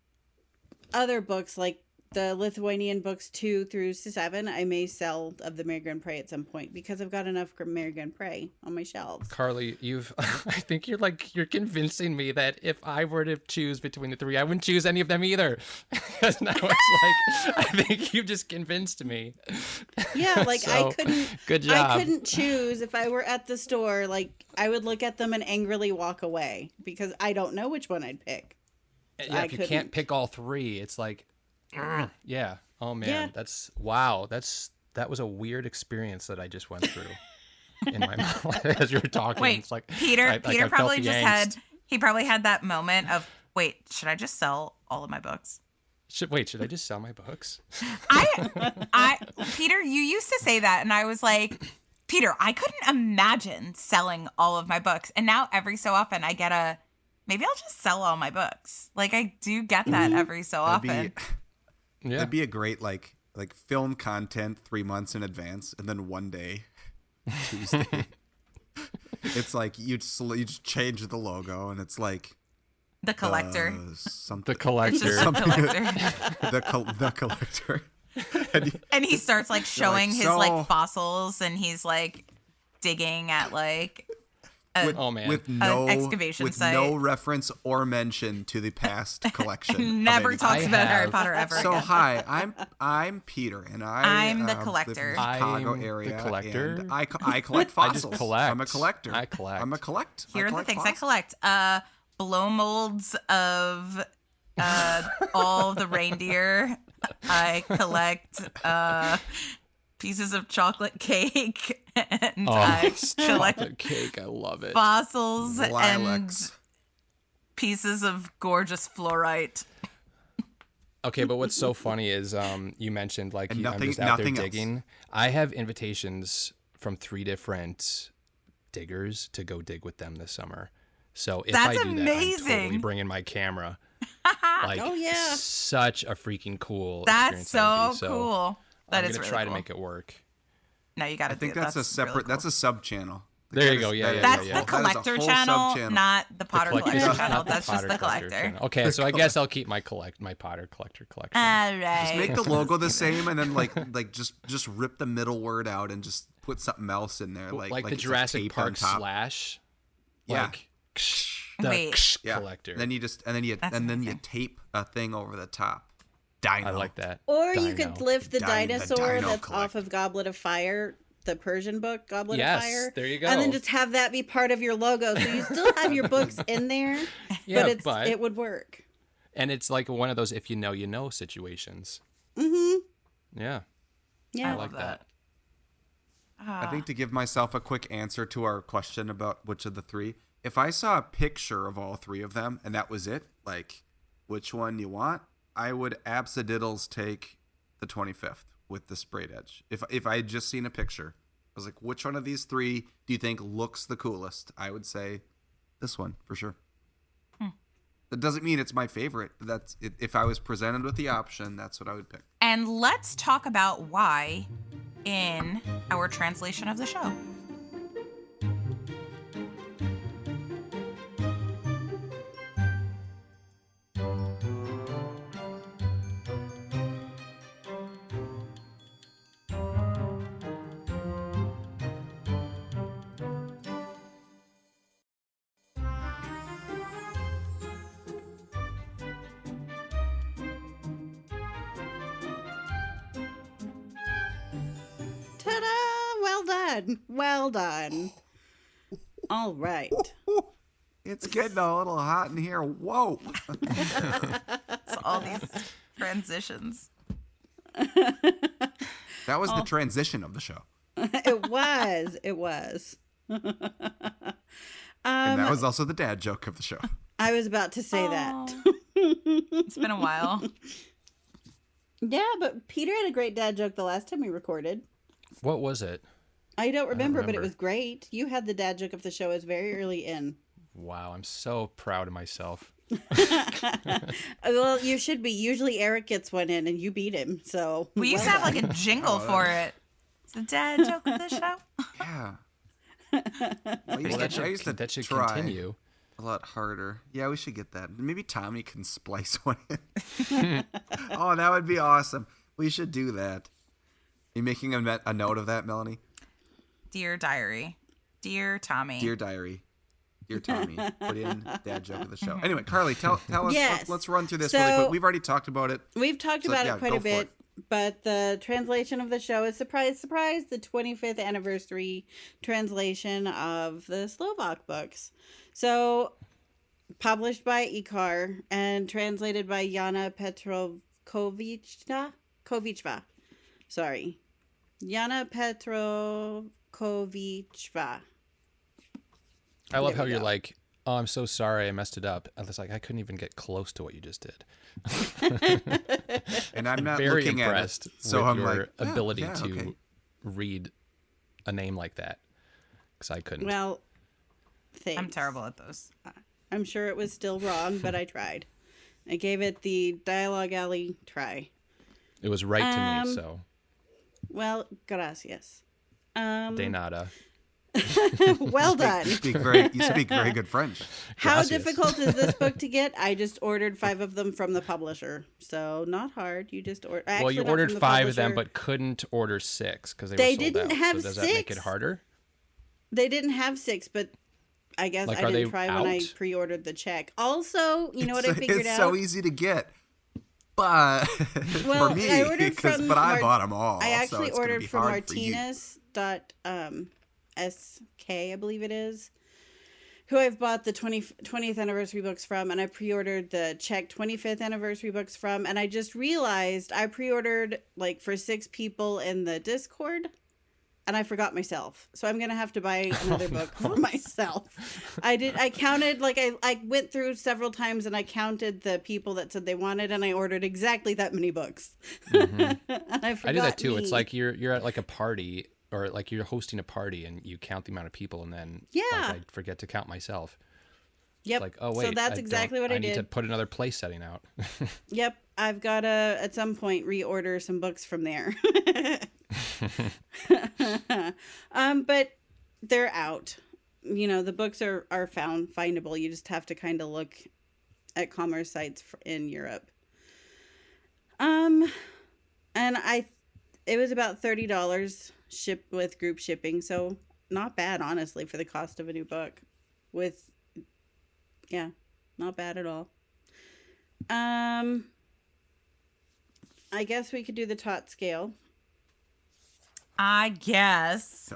other books, like the Lithuanian books 2 through 7. I may sell of the Mary Grand Prix at some point because I've got enough Mary Grand Prix on my shelves. Carly, I think you're convincing me that if I were to choose between the 3, I wouldn't choose any of them either. Because now it's like, I think you just convinced me. Yeah, like So, good job. I couldn't choose if I were at the store. Like, I would look at them and angrily walk away because I don't know which one I'd pick. Yeah, if you can't pick all 3, it's like, yeah. Oh man, Yeah. That was a weird experience that I just went through in my mouth as you were talking. Wait, it's like Peter I probably felt the just angst. probably had that moment of, wait, should I just sell all of my books? Should I just sell my books? Peter, you used to say that, and I was like, Peter, I couldn't imagine selling all of my books. And now every so often I get maybe I'll just sell all my books. Like I do get that every so often. That'd be a great like film content 3 months in advance, and then one day, Tuesday, it's like you just change the logo, and it's like the collector. Something. The collector. It's just the collector. the collector. And he starts like showing like, his like fossils, and he's like digging at like with no excavation site. No reference or mention to the past collection. Never talks about Harry Potter ever. So again. hi, I'm Peter, and I'm the collector. Live in the Chicago I'm area, the collector. and I collect fossils. I just collect. I'm a collector. I collect. I'm a collect. Here I are the collect things fossils. I collect. Blow molds of all the reindeer. I collect pieces of chocolate cake, and I collect chocolate cake. I love it. fossils Lilacs. and pieces of gorgeous fluorite. Okay, but what's so funny is you mentioned like And I'm just out there nothing else. digging. I have invitations from 3 different diggers to go dig with them this summer. So if That's I do that, I'm amazing. totally bringing my camera. Like, Oh, yeah. such a freaking cool That's experience that would so be. cool. That I'm is gonna really try cool. to make it work. No, you got to. I think that's a separate. Really cool. That's a sub channel. There you go. Yeah, yeah, That's yeah. the collector channel, not the Potter collector channel. That's just the collector. Channel. Okay, so I guess I'll keep my Potter collector collection. All right. Just make the logo the same, and then like just rip the middle word out and just put something else in there, like the it's Jurassic taped on Park top. slash. Yeah. Like, the Wait. Yeah. collector. Then you That's you amazing. tape a thing over the top. Dino. I like that. Or you Dino. could lift the The dinosaur Dino that's Collect. off of Goblet of Fire, the Persian book, Goblet Yes, of Fire. there you go. And then just have that be part of your logo. So you still have your books in there, Yeah, but it would work. And it's like one of those if you know situations. Mm-hmm. Yeah. Yeah. I like love that. I think to give myself a quick answer to our question about which of the 3, if I saw a picture of all 3 of them and that was it, like which one you want, I would absodiddles take the 25th with the sprayed edge. If I had just seen a picture, I was like, which one of these 3 do you think looks the coolest? I would say this one for sure. That doesn't mean it's my favorite. That's it, if I was presented with the option, that's what I would pick. And let's talk about why in our translation of the show. Ta-da! Well done. Well done. All right. It's getting a little hot in here. Whoa. So all these transitions. That was the transition of the show. It was. It was. And that was also the dad joke of the show. I was about to say that. It's been a while. Yeah, but Peter had a great dad joke the last time we recorded. What was it? I don't remember, but it remember. was great. You had the dad joke of the show. It was very early in. Wow, I'm so proud of myself. Well, you should be. Usually Eric gets one in and you beat him. So We used to have like a jingle for it. It's the dad joke of the show. Yeah. I used to that should try continue. a lot harder. Yeah, we should get that. Maybe Tommy can splice one in. Oh, that would be awesome. We should do that. You making a note of that, Melanie? Dear diary. Dear Tommy. Dear diary. Dear Tommy. Put in dad joke of the show. Anyway, Carly, tell us. Yes. Let's run through this So- really quick. We've already talked about it. we've talked So, about yeah, it quite go a for bit. it. But the translation of the show is surprise, surprise, the 25th anniversary translation of the Slovak books. So, published by Ikar and translated by Jana Petrokovichva. Sorry. Jana Petrokovichva. I love There how we you're go. like, oh, I'm so sorry I messed it up. I was like, I couldn't even get close to what you just did. And I'm not Very looking impressed at it. So with I'm your like, yeah, ability yeah, to okay. read a name like that because I couldn't. Well, thanks. I'm terrible at those. I'm sure it was still wrong, but I tried. I gave it the Dialogue Alley try. It was right to me, so. Well, gracias. De nada. Well done. You speak very good French. How Gracias. difficult is this book to get? I just ordered 5 of them from the publisher, so not hard. You just ordered. Well, you ordered 5 of them, but couldn't order 6 because they were sold didn't out. have So does that make it 6. harder? They didn't have 6, but I guess Like, I are didn't they try when I out? pre-ordered the check. Also, you know what I figured it's out? so easy to get. But Well, for me, I ordered from I bought them all. I so actually it's gonna ordered be from hard for you. Martinez.sk, I believe it is, who I've bought the 20th anniversary books from, and I pre-ordered the Czech 25th anniversary books from, and I just realized I pre-ordered like for 6 people in the Discord, and I forgot myself. So I'm going to have to buy another book for myself. I counted, like I went through several times and I counted the people that said they wanted, and I ordered exactly that many books. And I forgot I do that too. me. It's like you're at like a party or like you're hosting a party and you count the amount of people and then Yeah. like, I forget to count myself. Yep. Like, oh wait, So that's exactly what I need did. to put another place setting out. Yep, I've got to at some point reorder some books from there. But they're out. You know, the books are findable. You just have to kind of look at commerce sites in Europe. And it was about $30 shipped with group shipping, so not bad honestly for the cost of a new book. Yeah, not bad at all. I guess we could do the tot scale. I guess.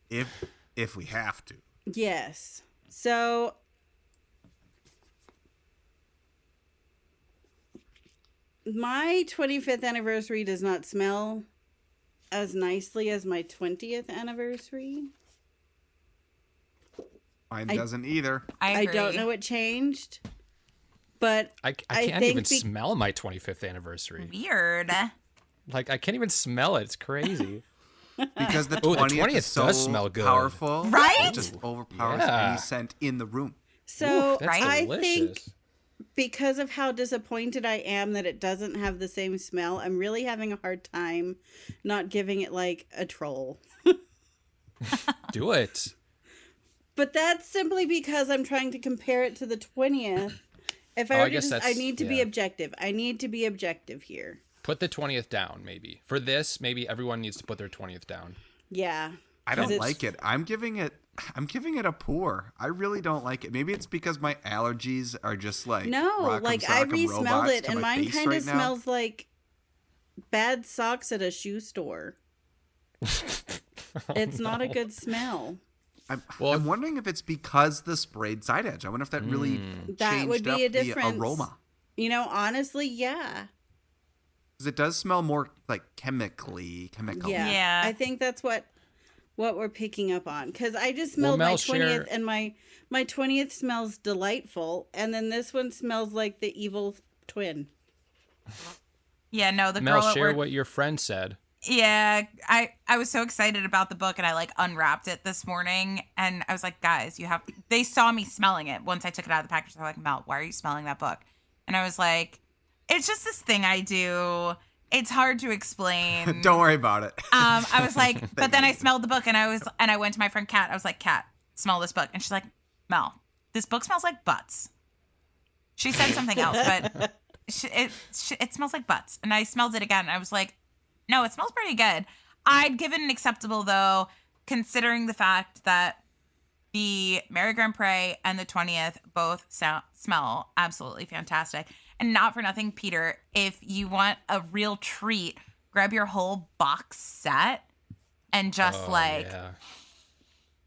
if we have to. Yes. So my 25th anniversary does not smell as nicely as my 20th anniversary. Mine doesn't either. I agree. don't know what changed, but I can't think even smell my 25th anniversary. Weird. Like I can't even smell it. It's crazy. Because the Oh, the 20th, 20th is so does smell good. powerful. Right? It just overpowers Yeah. any scent in the room. so Oof, that's I delicious. think because of how disappointed I am that it doesn't have the same smell, I'm really having a hard time not giving it like a troll. Do it. But that's simply because I'm trying to compare it to the 20th. If I Oh, were I to guess just, I that's- need to be yeah. objective. I need to be objective here. Put the 20th down, maybe. For this, maybe everyone needs to put their 20th down. Yeah. I 'Cause don't it's- like it. I'm giving it a poor. I really don't like it. Maybe it's because my allergies are just like No, rock'em like I sock'em re-smelled robots it, to and my mine face kind of right now. smells like bad socks at a shoe store. It's not a good smell. I'm Well, wondering if it's because the sprayed side edge. I wonder if that really That changed would be up a the difference. aroma. You know, honestly, yeah. Because it does smell more like chemical. Yeah. Yeah. I think that's what we're picking up on, because I just smelled my Mel, 20th, share- and my 20th smells delightful, and then this one smells like the evil twin. Yeah, no, the Mel, girl at share work. what your friend said. Yeah, I was so excited about the book, and I like unwrapped it this morning, and I was like, guys, they saw me smelling it once I took it out of the package. They're like, Mel, why are you smelling that book? And I was like, it's just this thing I do. It's hard to explain. Don't worry about it. I was like, but then I smelled the book, and I went to my friend Kat. I was like, Kat, smell this book, and she's like, Mel, this book smells like butts. She said something else, but it smells like butts, and I smelled it again. And I was like, no, it smells pretty good. I'd give it an acceptable though, considering the fact that the Mary Grand Prix and the 20th both smell absolutely fantastic. And not for nothing, Peter, if you want a real treat, grab your whole box set and just Yeah.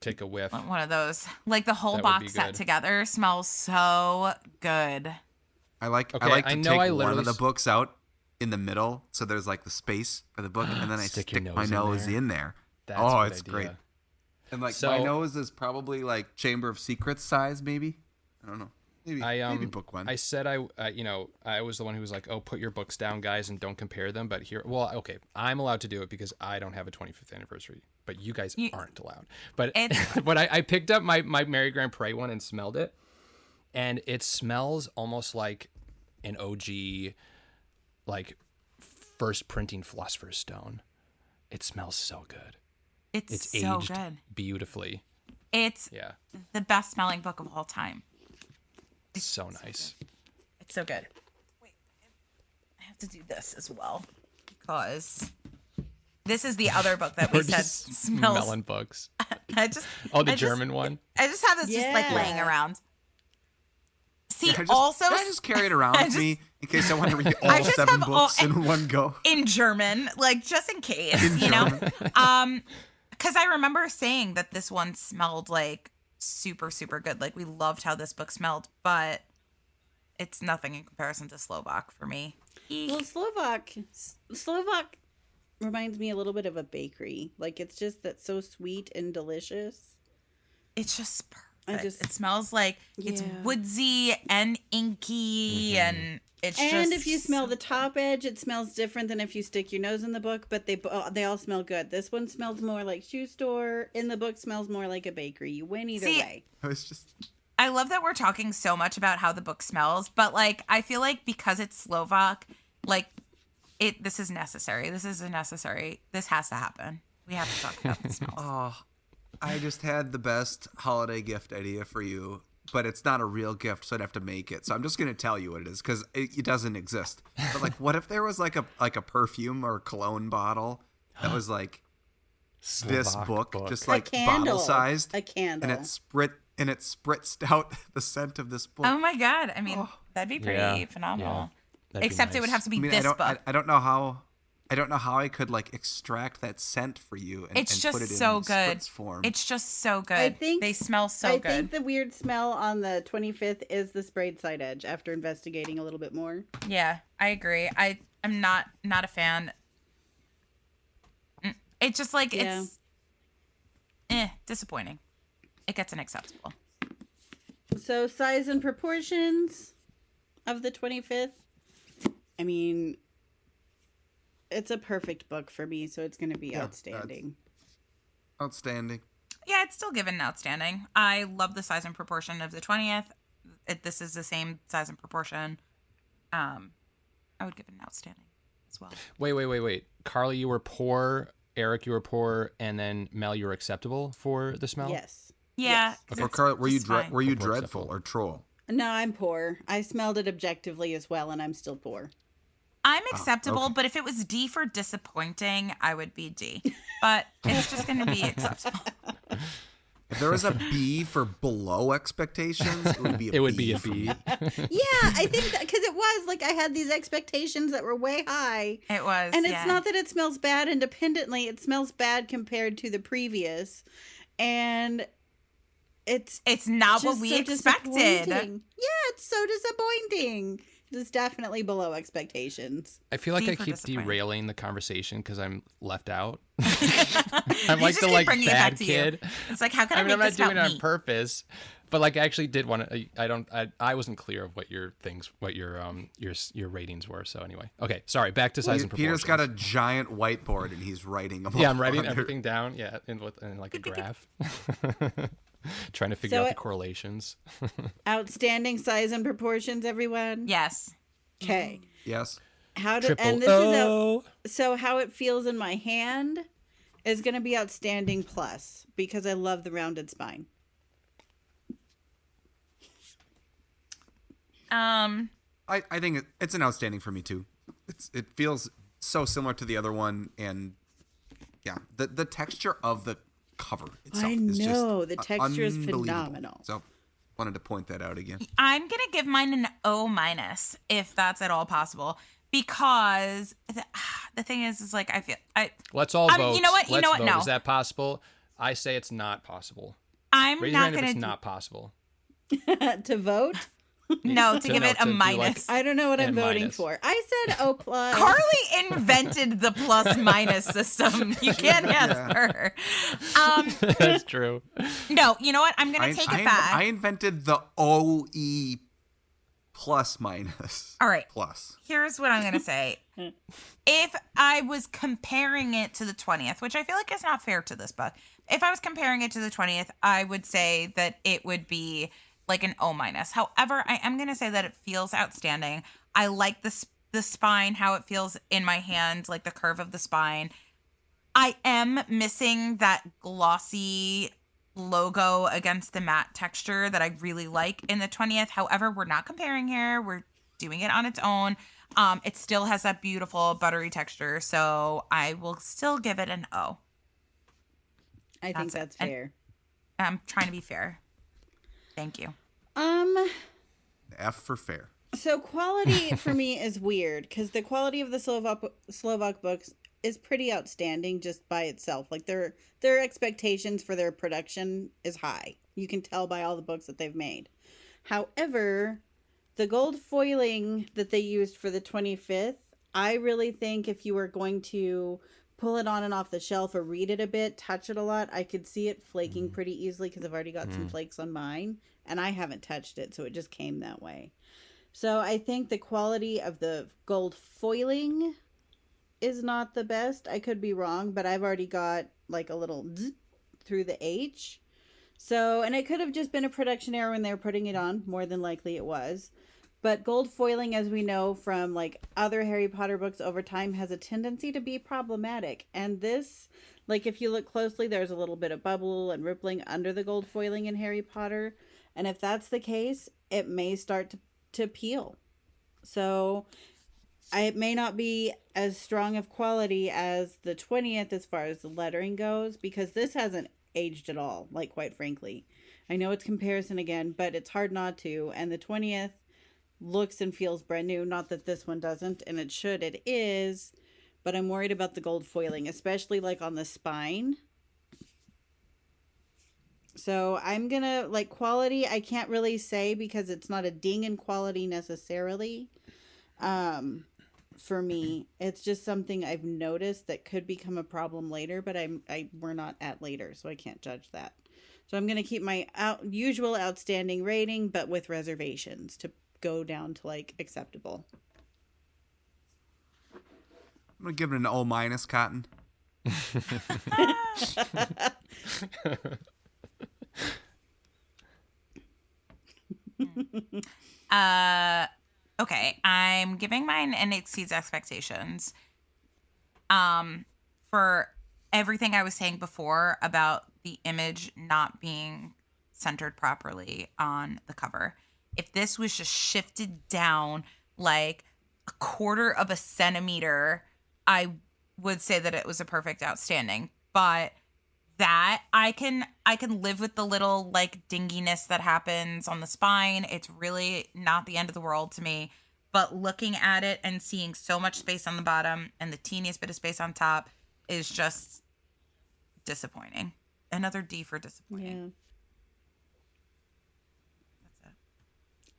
Take a whiff. one of those. Like the whole That would be box set good. together smells so good. I like Okay, to I take know I one of literally the books out in the middle, so there's like the space for the book, and then I Stick stick your my nose nose in in there. That's Oh, a good it's idea. great. And like So- my nose is probably like Chamber of Secrets size, maybe. I don't know. Maybe book one. I said I was the one who was like, oh, put your books down, guys, and don't compare them. But okay, I'm allowed to do it because I don't have a 25th anniversary, but you guys aren't allowed. But but I picked up my Mary Grand Pré one and smelled it, and it smells almost like an OG, like first printing Philosopher's Stone. It smells so good. It's so aged good. Beautifully. It's the best smelling book of all time. It's so nice. It's so good. Wait, I have to do this as well because this is the other book that we said smells. Melon books. The German one. I just have this just like laying around. See, Can I just carry it around with me in case I want to read all 7 books in one go? In German, like just in case, you know? Because I remember saying that this one smelled like super, super good. Like we loved how this book smelled, but it's nothing in comparison to Slovak for me. Well, Slovak reminds me a little bit of a bakery. Like it's just that's so sweet and delicious. It's just perfect. It smells like it's woodsy and inky, and it's and if you smell the top edge, it smells different than if you stick your nose in the book. But they all smell good. This one smells more like shoe store. In the book, smells more like a bakery. You win either way. I love that we're talking so much about how the book smells, but like I feel like because it's Slovak, like this is necessary. This is a necessary. This has to happen. We have to talk about the smells. Oh, I just had the best holiday gift idea for you, but it's not a real gift, so I'd have to make it. So I'm just going to tell you what it is because it doesn't exist. But like, what if there was like a perfume or a cologne bottle that was like this book, just like bottle sized, a candle, and it spritzed out the scent of this book. Oh my god! I mean, that'd be pretty phenomenal. Yeah. Except it would have to be this book. I don't know how. I don't know how I could like extract that scent for you and, it's and just put it so in good. spritz form. It's just so good. I think they smell so good. I think the weird smell on the 25th is the sprayed side edge after investigating a little bit more. Yeah, I agree. I'm not a fan. It's just like it's disappointing. It gets unacceptable. So size and proportions of the 25th. I mean, it's a perfect book for me, so it's going to be outstanding. Outstanding. Yeah, it's still given outstanding. I love the size and proportion of the 20th. This is the same size and proportion. I would give it an outstanding as well. Wait. Carly, you were poor. Eric, you were poor. And then Mel, you were acceptable for the smell? Yes. Yeah. Yes. For Carly, were you dreadful or troll? No, I'm poor. I smelled it objectively as well, and I'm still poor. I'm acceptable, but if it was D for disappointing, I would be D. But it's just going to be acceptable. If there was a B for below expectations, it would be a B. Yeah, I think that because it was like I had these expectations that were way high. It was, and it's not that it smells bad independently; it smells bad compared to the previous, and it's not what we expected. Yeah, it's so disappointing. It's definitely below expectations. I feel like I keep derailing the conversation because I'm left out. I'm like the bad kid. It's like, how can I make I'm not this about doing it me? on purpose, but like I actually did want to. I wasn't clear of what your ratings were. So anyway, okay, sorry. Back to size and proportions. Peter's got a giant whiteboard and he's writing them. Yeah, I'm writing everything down. Yeah, in like a graph. Trying to figure out the correlations. Outstanding size and proportions, everyone. Yes. Okay. Yes. How it feels in my hand is going to be outstanding plus because I love the rounded spine. I think it's an outstanding for me too. It feels so similar to the other one, and yeah, the texture of the cover itself is just the texture is phenomenal. So wanted to point that out again. I'm gonna give mine an O-, if that's at all possible, because the thing is like let's all vote. You know what? No. Is that possible? I say it's not possible. I'm Raise not your hand gonna. If it's not possible. To vote? No, to give it a minus. I don't know what I'm voting for. I said O+. Carly invented the plus-minus system. You can't ask her. That's true. No, you know what? I'm going to take it back. I invented the OE+. plus minus. All right. Plus. Here's what I'm going to say. If I was comparing it to the 20th, which I feel like is not fair to this book, if I was comparing it to the 20th, I would say that it would be like an O-. However, I am going to say that it feels outstanding. I like the spine, how it feels in my hand, like the curve of the spine. I am missing that glossy logo against the matte texture that I really like in the 20th. However, we're not comparing here. We're doing it on its own. It still has that beautiful buttery texture, so I will still give it an O. I think that's fair. I'm trying to be fair. Thank you. F for fair. So quality for me is weird because the quality of the Slovak books is pretty outstanding just by itself. Like their expectations for their production is high. You can tell by all the books that they've made. However, the gold foiling that they used for the 25th, I really think if you were going to pull it on and off the shelf or read it a bit, touch it a lot, I could see it flaking pretty easily because I've already got some flakes on mine and I haven't touched it, so it just came that way. So I think the quality of the gold foiling is not the best. I could be wrong, but I've already got like a little zzz through the H. So, and it could have just been a production error when they were putting it on. More than likely it was. But gold foiling, as we know from like other Harry Potter books over time, has a tendency to be problematic. And this, like if you look closely, there's a little bit of bubble and rippling under the gold foiling in Harry Potter. And if that's the case, it may start to peel. So it may not be as strong of quality as the 20th as far as the lettering goes, because this hasn't aged at all, like quite frankly. I know it's comparison again, but it's hard not to. And the 20th looks and feels brand new. Not that this one doesn't, and it should. It is, but I'm worried about the gold foiling, especially like on the spine. So I'm gonna, like, quality, I can't really say because it's not a ding in quality necessarily. For me, it's just something I've noticed that could become a problem later, but we're not at later, so I can't judge that. So I'm gonna keep my usual outstanding rating, but with reservations to go down to like acceptable. I'm gonna give it an O-, Cotton. Okay, I'm giving mine and exceeds expectations. For everything I was saying before about the image not being centered properly on the cover. If this was just shifted down like a quarter of a centimeter, I would say that it was a perfect outstanding. But that I can live with the little like dinginess that happens on the spine. It's really not the end of the world to me. But looking at it and seeing so much space on the bottom and the teeniest bit of space on top is just disappointing. Another D for disappointing. Yeah.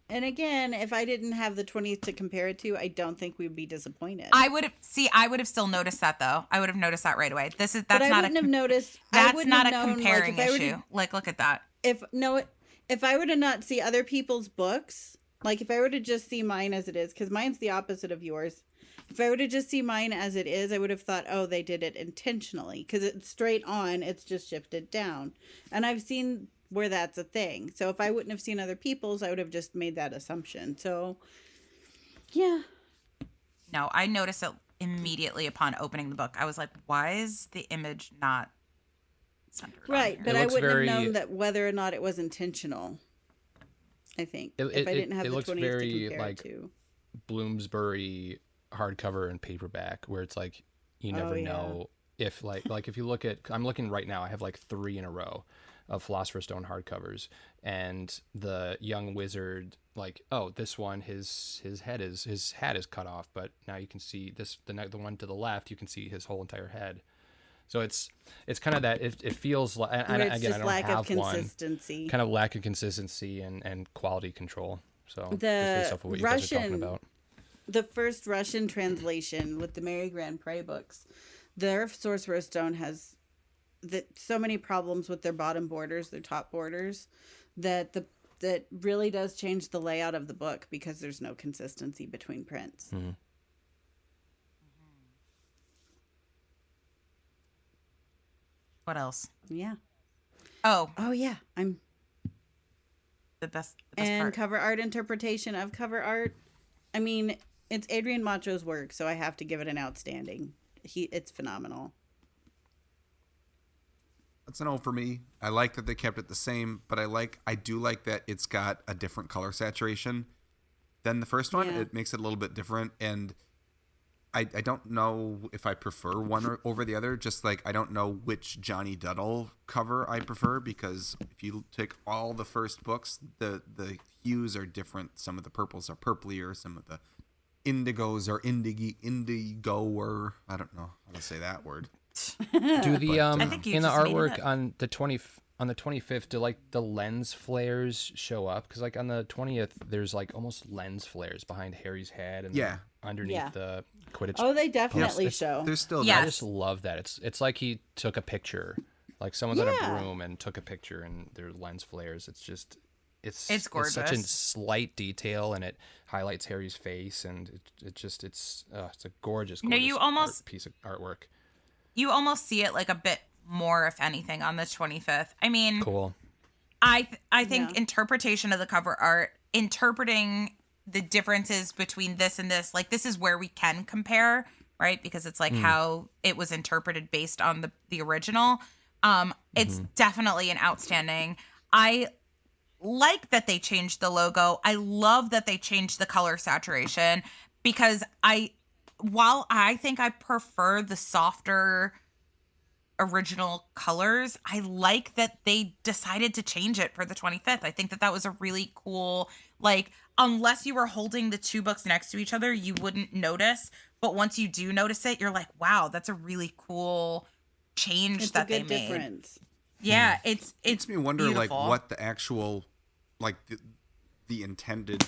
And again, if I didn't have the 20th to compare it to, I don't think we'd be disappointed. I would have still noticed that though. I would have noticed that right away. That's not a comparing issue. Like, look at that. If I were to not see other people's books, like if I were to just see mine as it is, because mine's the opposite of yours. If I were to just see mine as it is, I would have thought, oh, they did it intentionally because it's straight on. It's just shifted down. And I've seen where that's a thing. So if I wouldn't have seen other people's, I would have just made that assumption. So, yeah. No, I noticed it immediately upon opening the book. I was like, why is the image not centered? Right, but I wouldn't have known that whether or not it was intentional. I think if I didn't have the 20th to compare it to. Bloomsbury hardcover and paperback, where it's like you never know if like if you look at, I'm looking right now, I have like 3 in a row of Philosopher's Stone hardcovers, and the young wizard, like, oh, this one his hat is cut off, but now you can see the one to the left, you can see his whole entire head. So it's kind of that it feels like, and again, I don't have one, kind of lack of consistency and quality control. So the based off of what you guys are talking about. The first Russian translation with the Mary Grand Pré books, their Sorcerer's Stone has so many problems with their bottom borders, their top borders, that the that really does change the layout of the book because there's no consistency between prints. Mm-hmm. What else? Yeah. Oh, Yeah. I'm the best and part. cover art interpretation of cover art. I mean, it's Adrian Macho's work, so I have to give it an outstanding. It's phenomenal. That's an O for me. I like that they kept it the same, but I do like that it's got a different color saturation than the first one. Yeah. It makes it a little bit different, and I don't know if I prefer one over the other. Just like I don't know which Johnny Duddle cover I prefer, because if you take all the first books, the hues are different. Some of the purples are purplier, some of the indigos are indigo, or I don't know how to say that word. Do the I think you in the just made it artwork up. on the 25th, do like the lens flares show up? Because like on the 20th, there's like almost lens flares behind Harry's head and Yeah. underneath Yeah. the Quidditch. Oh, they definitely Yes. show. There's still Yeah. I that. just love that. It's like he took a picture, like someone's on a Yeah. broom and took a picture, and their lens flares. It's just it's gorgeous. It's such a slight detail, and it highlights Harry's face, and it's a gorgeous, No, you almost- piece of artwork. You almost see it like a bit more, if anything, on the 25th. I mean, Cool. I think Yeah. interpretation of the cover art, interpreting the differences between this and this, like this is where we can compare, right? Because it's like how it was interpreted based on the original. It's definitely an outstanding. I like that they changed the logo. I love that they changed the color saturation, because while I think I prefer the softer original colors, I like that they decided to change it for the 25th. I think that was a really cool, like, unless you were holding the two books next to each other, you wouldn't notice. But once you do notice it, you're like, wow, that's a really cool change It's that a good they made. difference. Yeah, it's Makes me wonder beautiful. like what the actual like the intended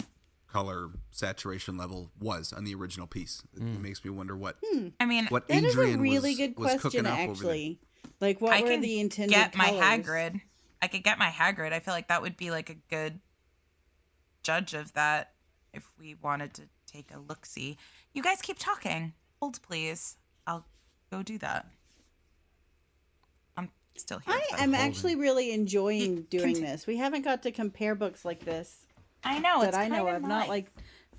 color saturation level was on the original piece. It makes me wonder what I mean, what That is Adrian a really was, good was cooking question, up over there. actually. Like, what I were can the intended get my colors? Hagrid. I could get my Hagrid. I feel like that would be like a good judge of that if we wanted to take a look-see. You guys keep talking. Hold, please. I'll go do that. I'm still here. I am actually really enjoying doing this. We haven't got to compare books like this I know. that It's I know kinda of. nice.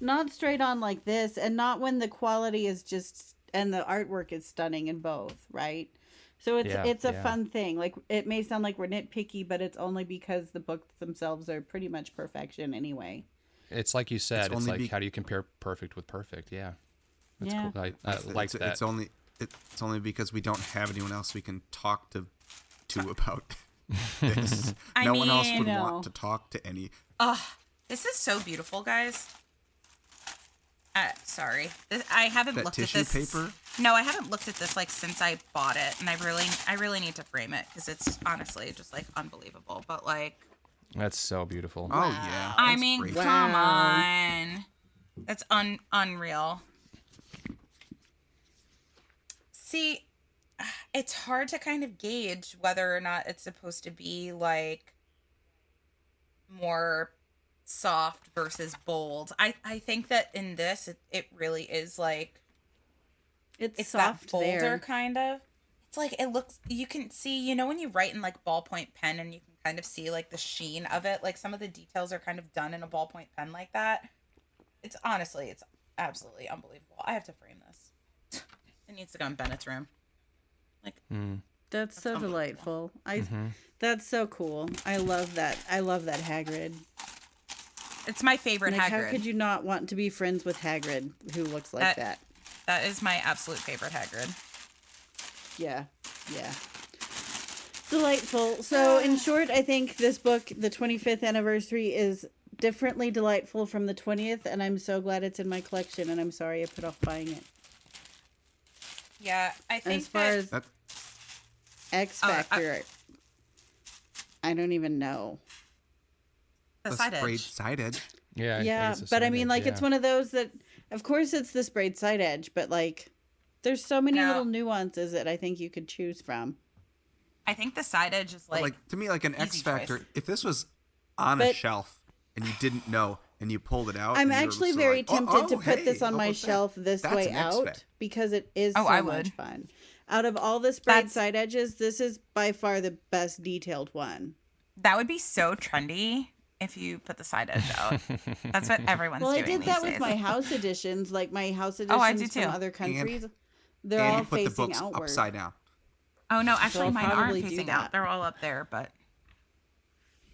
Not straight on like this, and not when the quality is just and the artwork is stunning in both, right? So it's a fun thing. Like, it may sound like we're nitpicky, but it's only because the books themselves are pretty much perfection anyway. It's like you said. It's only like how do you compare perfect with perfect? Yeah, that's Yeah. cool. I like that. It's only because we don't have anyone else we can talk to about this. I No one else mean- would No. want to talk to any. This is so beautiful, guys. Sorry. I haven't That looked at tissue this. paper? No, I haven't looked at this like since I bought it, and I really need to frame it because it's honestly just like unbelievable. But like, That's so beautiful. Oh yeah. I that's mean, great. come Wow. on, that's unreal. See, it's hard to kind of gauge whether or not it's supposed to be like more soft versus bold. I think that in this it really is like It's that soft bolder there. kind of. It's like it looks, you can see, you know, when you write in like ballpoint pen and you can kind of see like the sheen of it, like some of the details are kind of done in a ballpoint pen like that. It's absolutely unbelievable. I have to frame this. It needs to go in Bennett's room. Like, That's so unbelievable. delightful. That's so cool. I love that. I love that Hagrid. it's my favorite Like, Hagrid. how could you not want to be friends with Hagrid, who looks like that? That is my absolute favorite Hagrid. Yeah, yeah. Delightful. So, in short, I think this book, the 25th anniversary, is differently delightful from the 20th, and I'm so glad it's in my collection, and I'm sorry I put off buying it. Yeah, I think As far that, as That, X Factor, I don't even know. the the side sprayed edge. side edge. Yeah, Yeah, guess it's but I side mean, edge, like, it's yeah. one of those that, of course, it's the sprayed side edge, but, like, there's so many No. little nuances that I think you could choose from. I think the side edge is But like like to me, like an X easy Factor. choice. If this was on a But- shelf and you didn't know, and you pulled it out. I'm and you were actually sort of very like, tempted to put hey, this on how my about shelf that? this That's way an X out fact. because it is Oh, so I much would. fun. Out of all the sprayed That's- side edges, this is by far the best detailed one. That would be so trendy if you put the side edge out. That's what everyone's Well, I doing did that these with days. my house editions, like my house Oh, I do editions from too. other countries. They're And all you put the facing books outward. upside down. Oh no, actually I'll mine aren't probably do facing that. out. They're all up there, but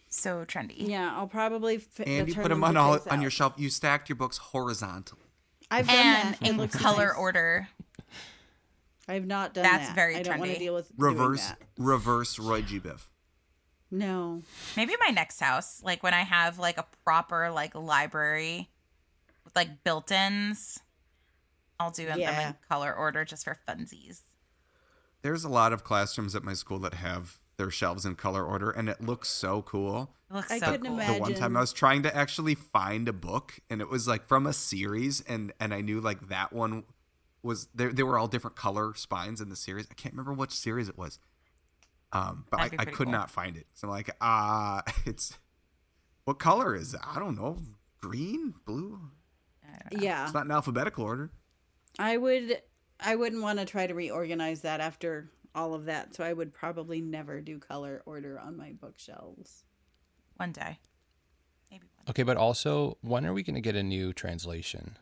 so trendy. Yeah, I'll probably And you turn put them to on face on your out. shelf. You stacked your books horizontally. I've done And that. It in looks color nice. order. I've not done That's that. very I don't want to trendy. deal with Reverse doing that. reverse Roy G. Biv. No. Maybe my next house, like when I have like a proper like library with like built-ins, I'll do them Yeah. in color order just for funsies. There's a lot of classrooms at my school that have their shelves in color order, and it looks so cool. It looks I so couldn't cool. imagine. The one time I was trying to actually find a book, and it was like from a series, and I knew like that one was there. They were all different color spines in the series. I can't remember which series it was, but I That'd be pretty could cool. not find it. So I'm like, it's what color is it? I don't know, green, blue. Yeah. It's not in alphabetical order. I wouldn't want to try to reorganize that after all of that, so I would probably never do color order on my bookshelves. One day. Maybe one day. Okay, but also, when are we going to get a new translation?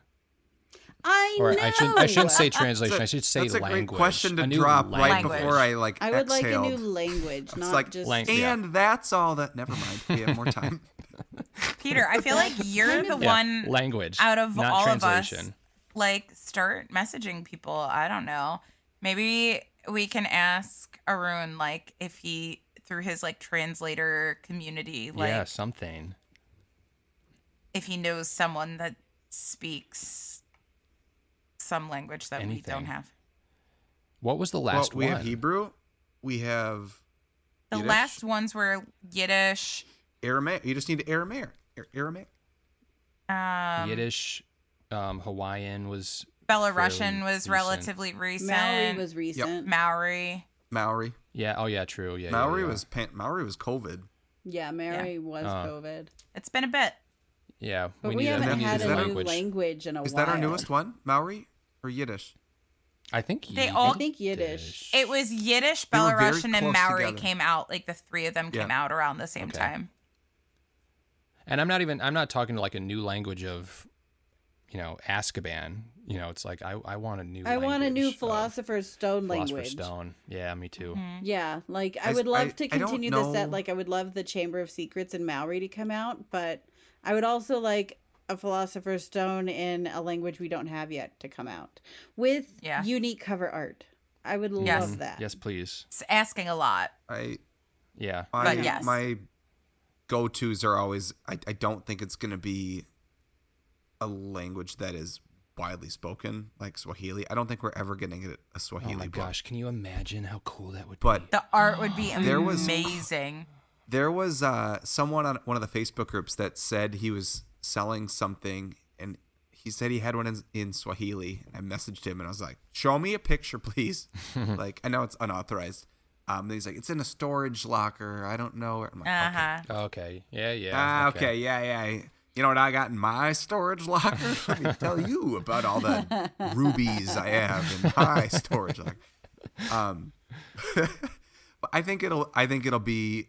I know. I shouldn't say translation. I should say That's a language. great question to A new drop right language. before I like I would like a exhaled. new language, It's not like, just. yeah. and that's all that. Never mind. We have more time. Peter, I feel like you're the Yeah, one language out of not all translation. of us. Like, start messaging people. I don't know. Maybe we can ask Arun, like, if he, through his, like, translator community, like, Yeah, something. if he knows someone that speaks some language that we Anything. don't have. What was the last we one? have Hebrew. We have The Yiddish, last ones were Yiddish, Aramaic. You just need Aramaic. Aramaic. Yiddish, Hawaiian was Belarusian fairly was recent. relatively recent. Maori was recent. Maori. Maori. Yeah. Oh yeah. True. Yeah. Maori yeah, yeah. was Maori was COVID. Yeah, Maori was COVID. It's been a bit. Yeah. But we need haven't need had a a new language. language in a Is while. that our newest one? Maori or Yiddish? I think They Yiddish. all- I think Yiddish. It was Yiddish, They were very Belarusian, and close Maori together. came out. Like the three of them came Yeah. out around the same Okay. time. And I'm not talking like a new language of, Azkaban. It's like I want a new. I want a new language of Philosopher's Stone Philosopher's language. Stone. Yeah, me too. Yeah, like I I- would love I- to I don't continue the set. know- Like I would love the Chamber of Secrets in Maori to come out, but I would also like a Philosopher's Stone in a language we don't have yet to come out with Yeah. unique cover art. I would Yes. love that. Yes, please. It's asking a lot. Yeah. But yes. My go-tos are always. I don't think it's gonna be a language that is widely spoken like Swahili. I don't think we're ever getting a Swahili Oh my book. gosh, can you imagine how cool that would be? But The art would be There was- amazing. there was someone on one of the Facebook groups that said he was selling something, and he said he had one in Swahili. I messaged him and I was like, "Show me a picture, please." Like, I know it's unauthorized. And he's like, "It's in a storage locker. I don't know." I'm like, "Okay, Okay. Yeah. okay, yeah. You know what I got in my storage locker? Let me tell you about all the rubies I have in my storage locker." But I think it'll be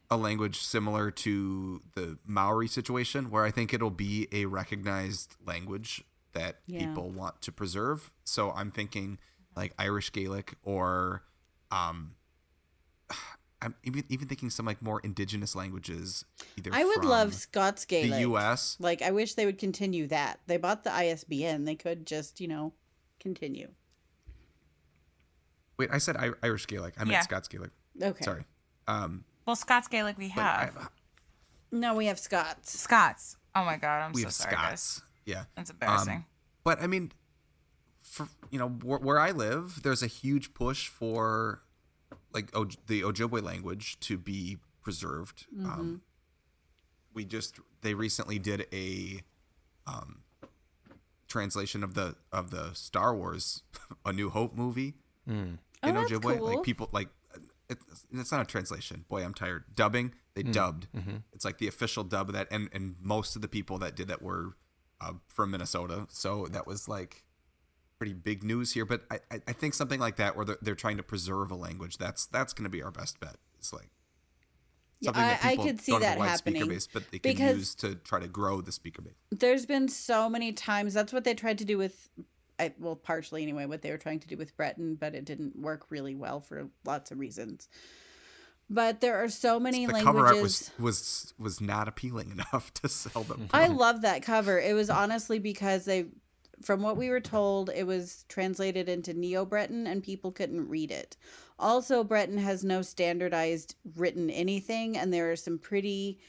a language similar to the Maori situation, where I think it'll be a recognized language that Yeah. people want to preserve. So I'm thinking like Irish Gaelic, or I'm even thinking some like more indigenous languages. Either I would from love Scots Gaelic. the U.S. Like I wish they would continue that. They bought the ISBN. They could just, continue. Wait, I said Irish Gaelic. I meant Yeah. Scots Gaelic. Okay. Sorry. Well, Scots Gaelic we But have. No, we have Scots. Scots. Oh my god, I'm we so have sorry, guys. Scots. Yeah. That's embarrassing. But I mean, for where I live, there's a huge push for like the Ojibwe language to be preserved. They recently did a translation of the Star Wars A New Hope movie in Oh, that's Ojibwe. cool. Like people like it's not a translation. Boy, I'm tired. Dubbing. They dubbed. Mm-hmm. It's like the official dub of that, and most of the people that did that were from Minnesota, so that was like pretty big news here. But I think something like that, where they're trying to preserve a language, that's going to be our best bet. It's like something that people I could see don't have that a wide happening, speaker base, but they can use to try to grow the speaker base. There's been so many times. That's what they tried to do with, well, partially anyway, what they were trying to do with Breton, but it didn't work really well for lots of reasons. But there are so many The languages. cover art was not appealing enough to sell them. I love that cover. It was honestly because from what we were told, it was translated into Neo-Breton and people couldn't read it. Also, Breton has no standardized written anything, and there are some pretty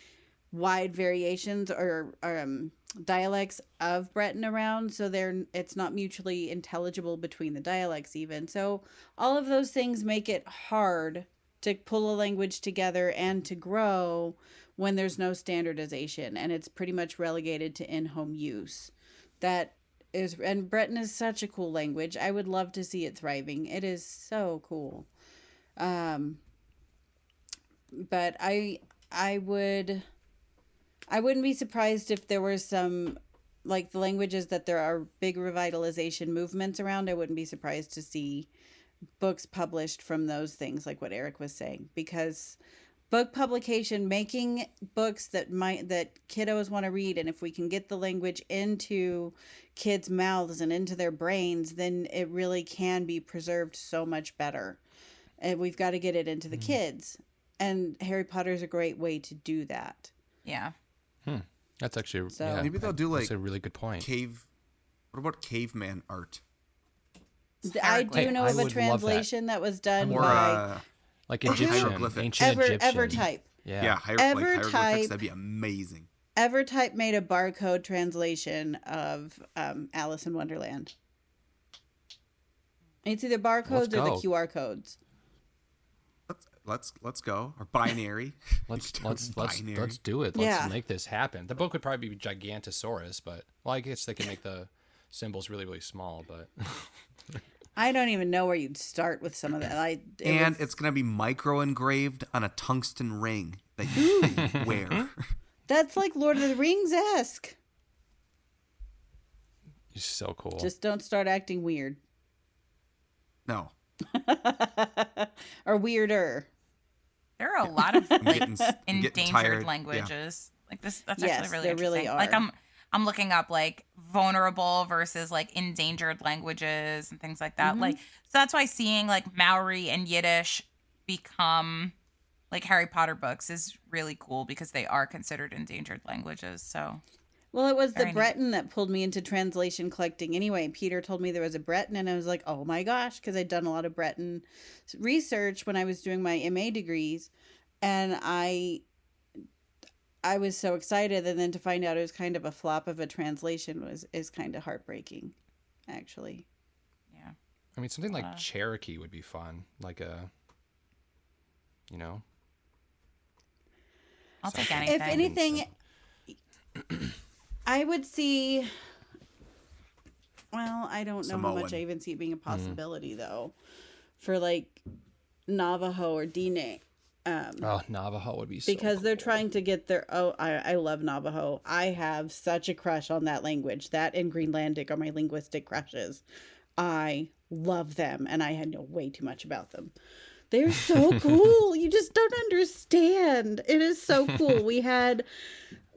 wide variations or dialects of Breton around, so it's not mutually intelligible between the dialects even. So all of those things make it hard to pull a language together and to grow when there's no standardization, and it's pretty much relegated to in-home use. And Breton is such a cool language. I would love to see it thriving. It is so cool. But I wouldn't be surprised if there were some, like the languages that there are big revitalization movements around. I wouldn't be surprised to see books published from those things, like what Erik was saying, because book publication, making books that kiddos want to read, and if we can get the language into kids' mouths and into their brains, then it really can be preserved so much better. And we've got to get it into the kids, and Harry Potter is a great way to do that. Yeah. That's actually Maybe they'll do like that's a really good point. What about caveman art? I do know of a translation that was done by like Egyptian, ancient Egyptian. Evertype. Yeah, hieroglyphics. That'd be amazing. Evertype made a barcode translation of Alice in Wonderland. It's either barcodes or the QR codes. Let's go. Or binary. Let's do it. Let's make this happen. The book would probably be Gigantosaurus, but I guess they can make the symbols really, really small, but I don't even know where you'd start with some of that. It's going to be micro engraved on a tungsten ring that you can wear. That's like Lord of the Rings-esque. You're so cool. Just don't start acting weird. No. Or weirder. There are a lot of endangered languages. Yeah. Like this, that's actually really interesting. Really are. Like I'm looking up like vulnerable versus like endangered languages and things like that. Mm-hmm. Like, so that's why seeing like Maori and Yiddish become like Harry Potter books is really cool because they are considered endangered languages. So, well, it was the Breton that pulled me into translation collecting anyway. Peter told me there was a Breton, and I was like, oh my gosh, because I'd done a lot of Breton research when I was doing my MA degrees, and I was so excited, and then to find out it was kind of a flop of a translation is kind of heartbreaking, actually. Yeah. I mean, something like Cherokee would be fun, like I'll take anything. If anything, I would see. Well, I don't know how much I even see it being a possibility though, for like Navajo or Diné. Navajo would be so because cool. They're trying to get their. I love Navajo. I have such a crush on that language. That and Greenlandic are my linguistic crushes. I love them, and I know way too much about them. They're so cool. You just don't understand. It is so cool.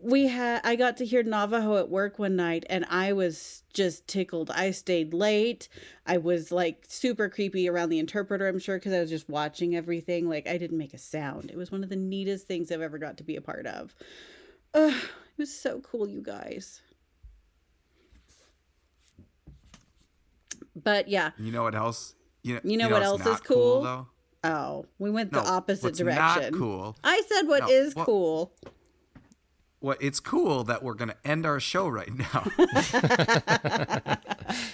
I got to hear Navajo at work one night, and I was just tickled. I stayed late. I was like super creepy around the interpreter, I'm sure, because I was just watching everything. Like, I didn't make a sound. It was one of the neatest things I've ever got to be a part of. It was so cool, you guys. But yeah. You know what else? You know what else is cool? Though? Oh, we went the opposite direction. Not cool. I said what is cool. Well, it's cool that we're going to end our show right now.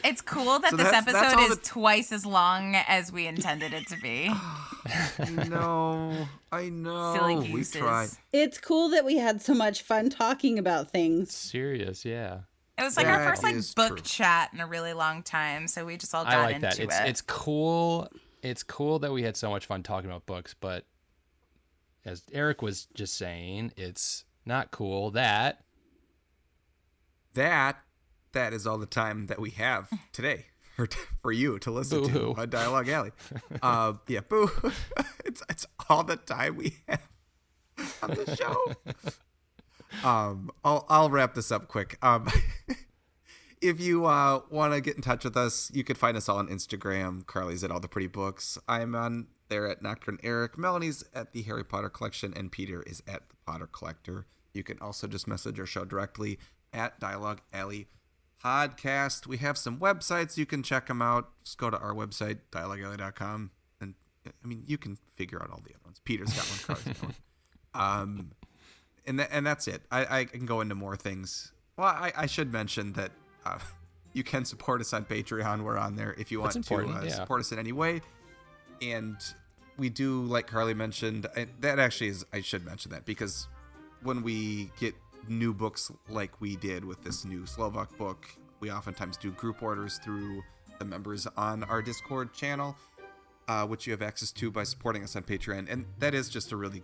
It's cool that this episode is twice as long as we intended it to be. I know. Silly gooses. We tried. It's cool that we had so much fun talking about things. Serious, yeah. It was like our first book chat in a really long time, so we just all got into it. It's cool it's cool that we had so much fun talking about books, but as Eric was just saying, it's not cool that is all the time that we have today for you to listen Boo-hoo. to on Dialogue Alley. Yeah, boo. It's all the time we have on the show. I'll wrap this up quick. If you want to get in touch with us, you could find us all on Instagram. Carly's at All the Pretty Books. I'm on there at Nocturne Erik. Melanie's at the Harry Potter Collection, and Peter is at the Potter Collector. You can also just message our show directly at Dialogue Alley Podcast. We have some websites. You can check them out. Just go to our website, dialoguealley.com. And I mean, you can figure out all the other ones. Peter's got one, Carly's got one. And that's it. I can go into more things. Well, I should mention that you can support us on Patreon. We're on there if you want to support us in any way. And we do, like Carly mentioned, that actually is, I should mention that, because when we get new books like we did with this new Slovak book, we oftentimes do group orders through the members on our Discord channel, which you have access to by supporting us on Patreon. And that is just a really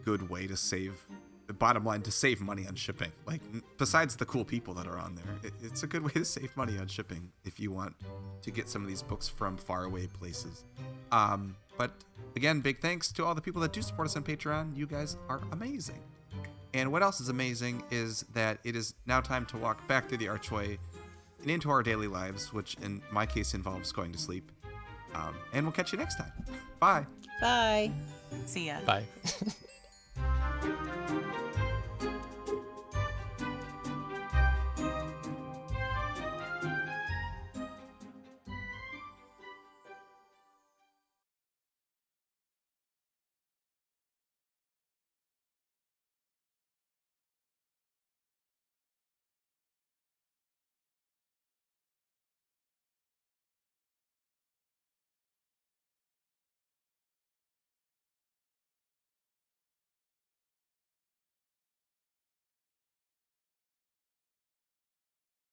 good way to save, the bottom line, to save money on shipping. Like, besides the cool people that are on there, it's a good way to save money on shipping if you want to get some of these books from faraway places. But again, big thanks to all the people that do support us on Patreon. You guys are amazing. And what else is amazing is that it is now time to walk back through the archway and into our daily lives, which in my case involves going to sleep. And we'll catch you next time. Bye. Bye. See ya. Bye.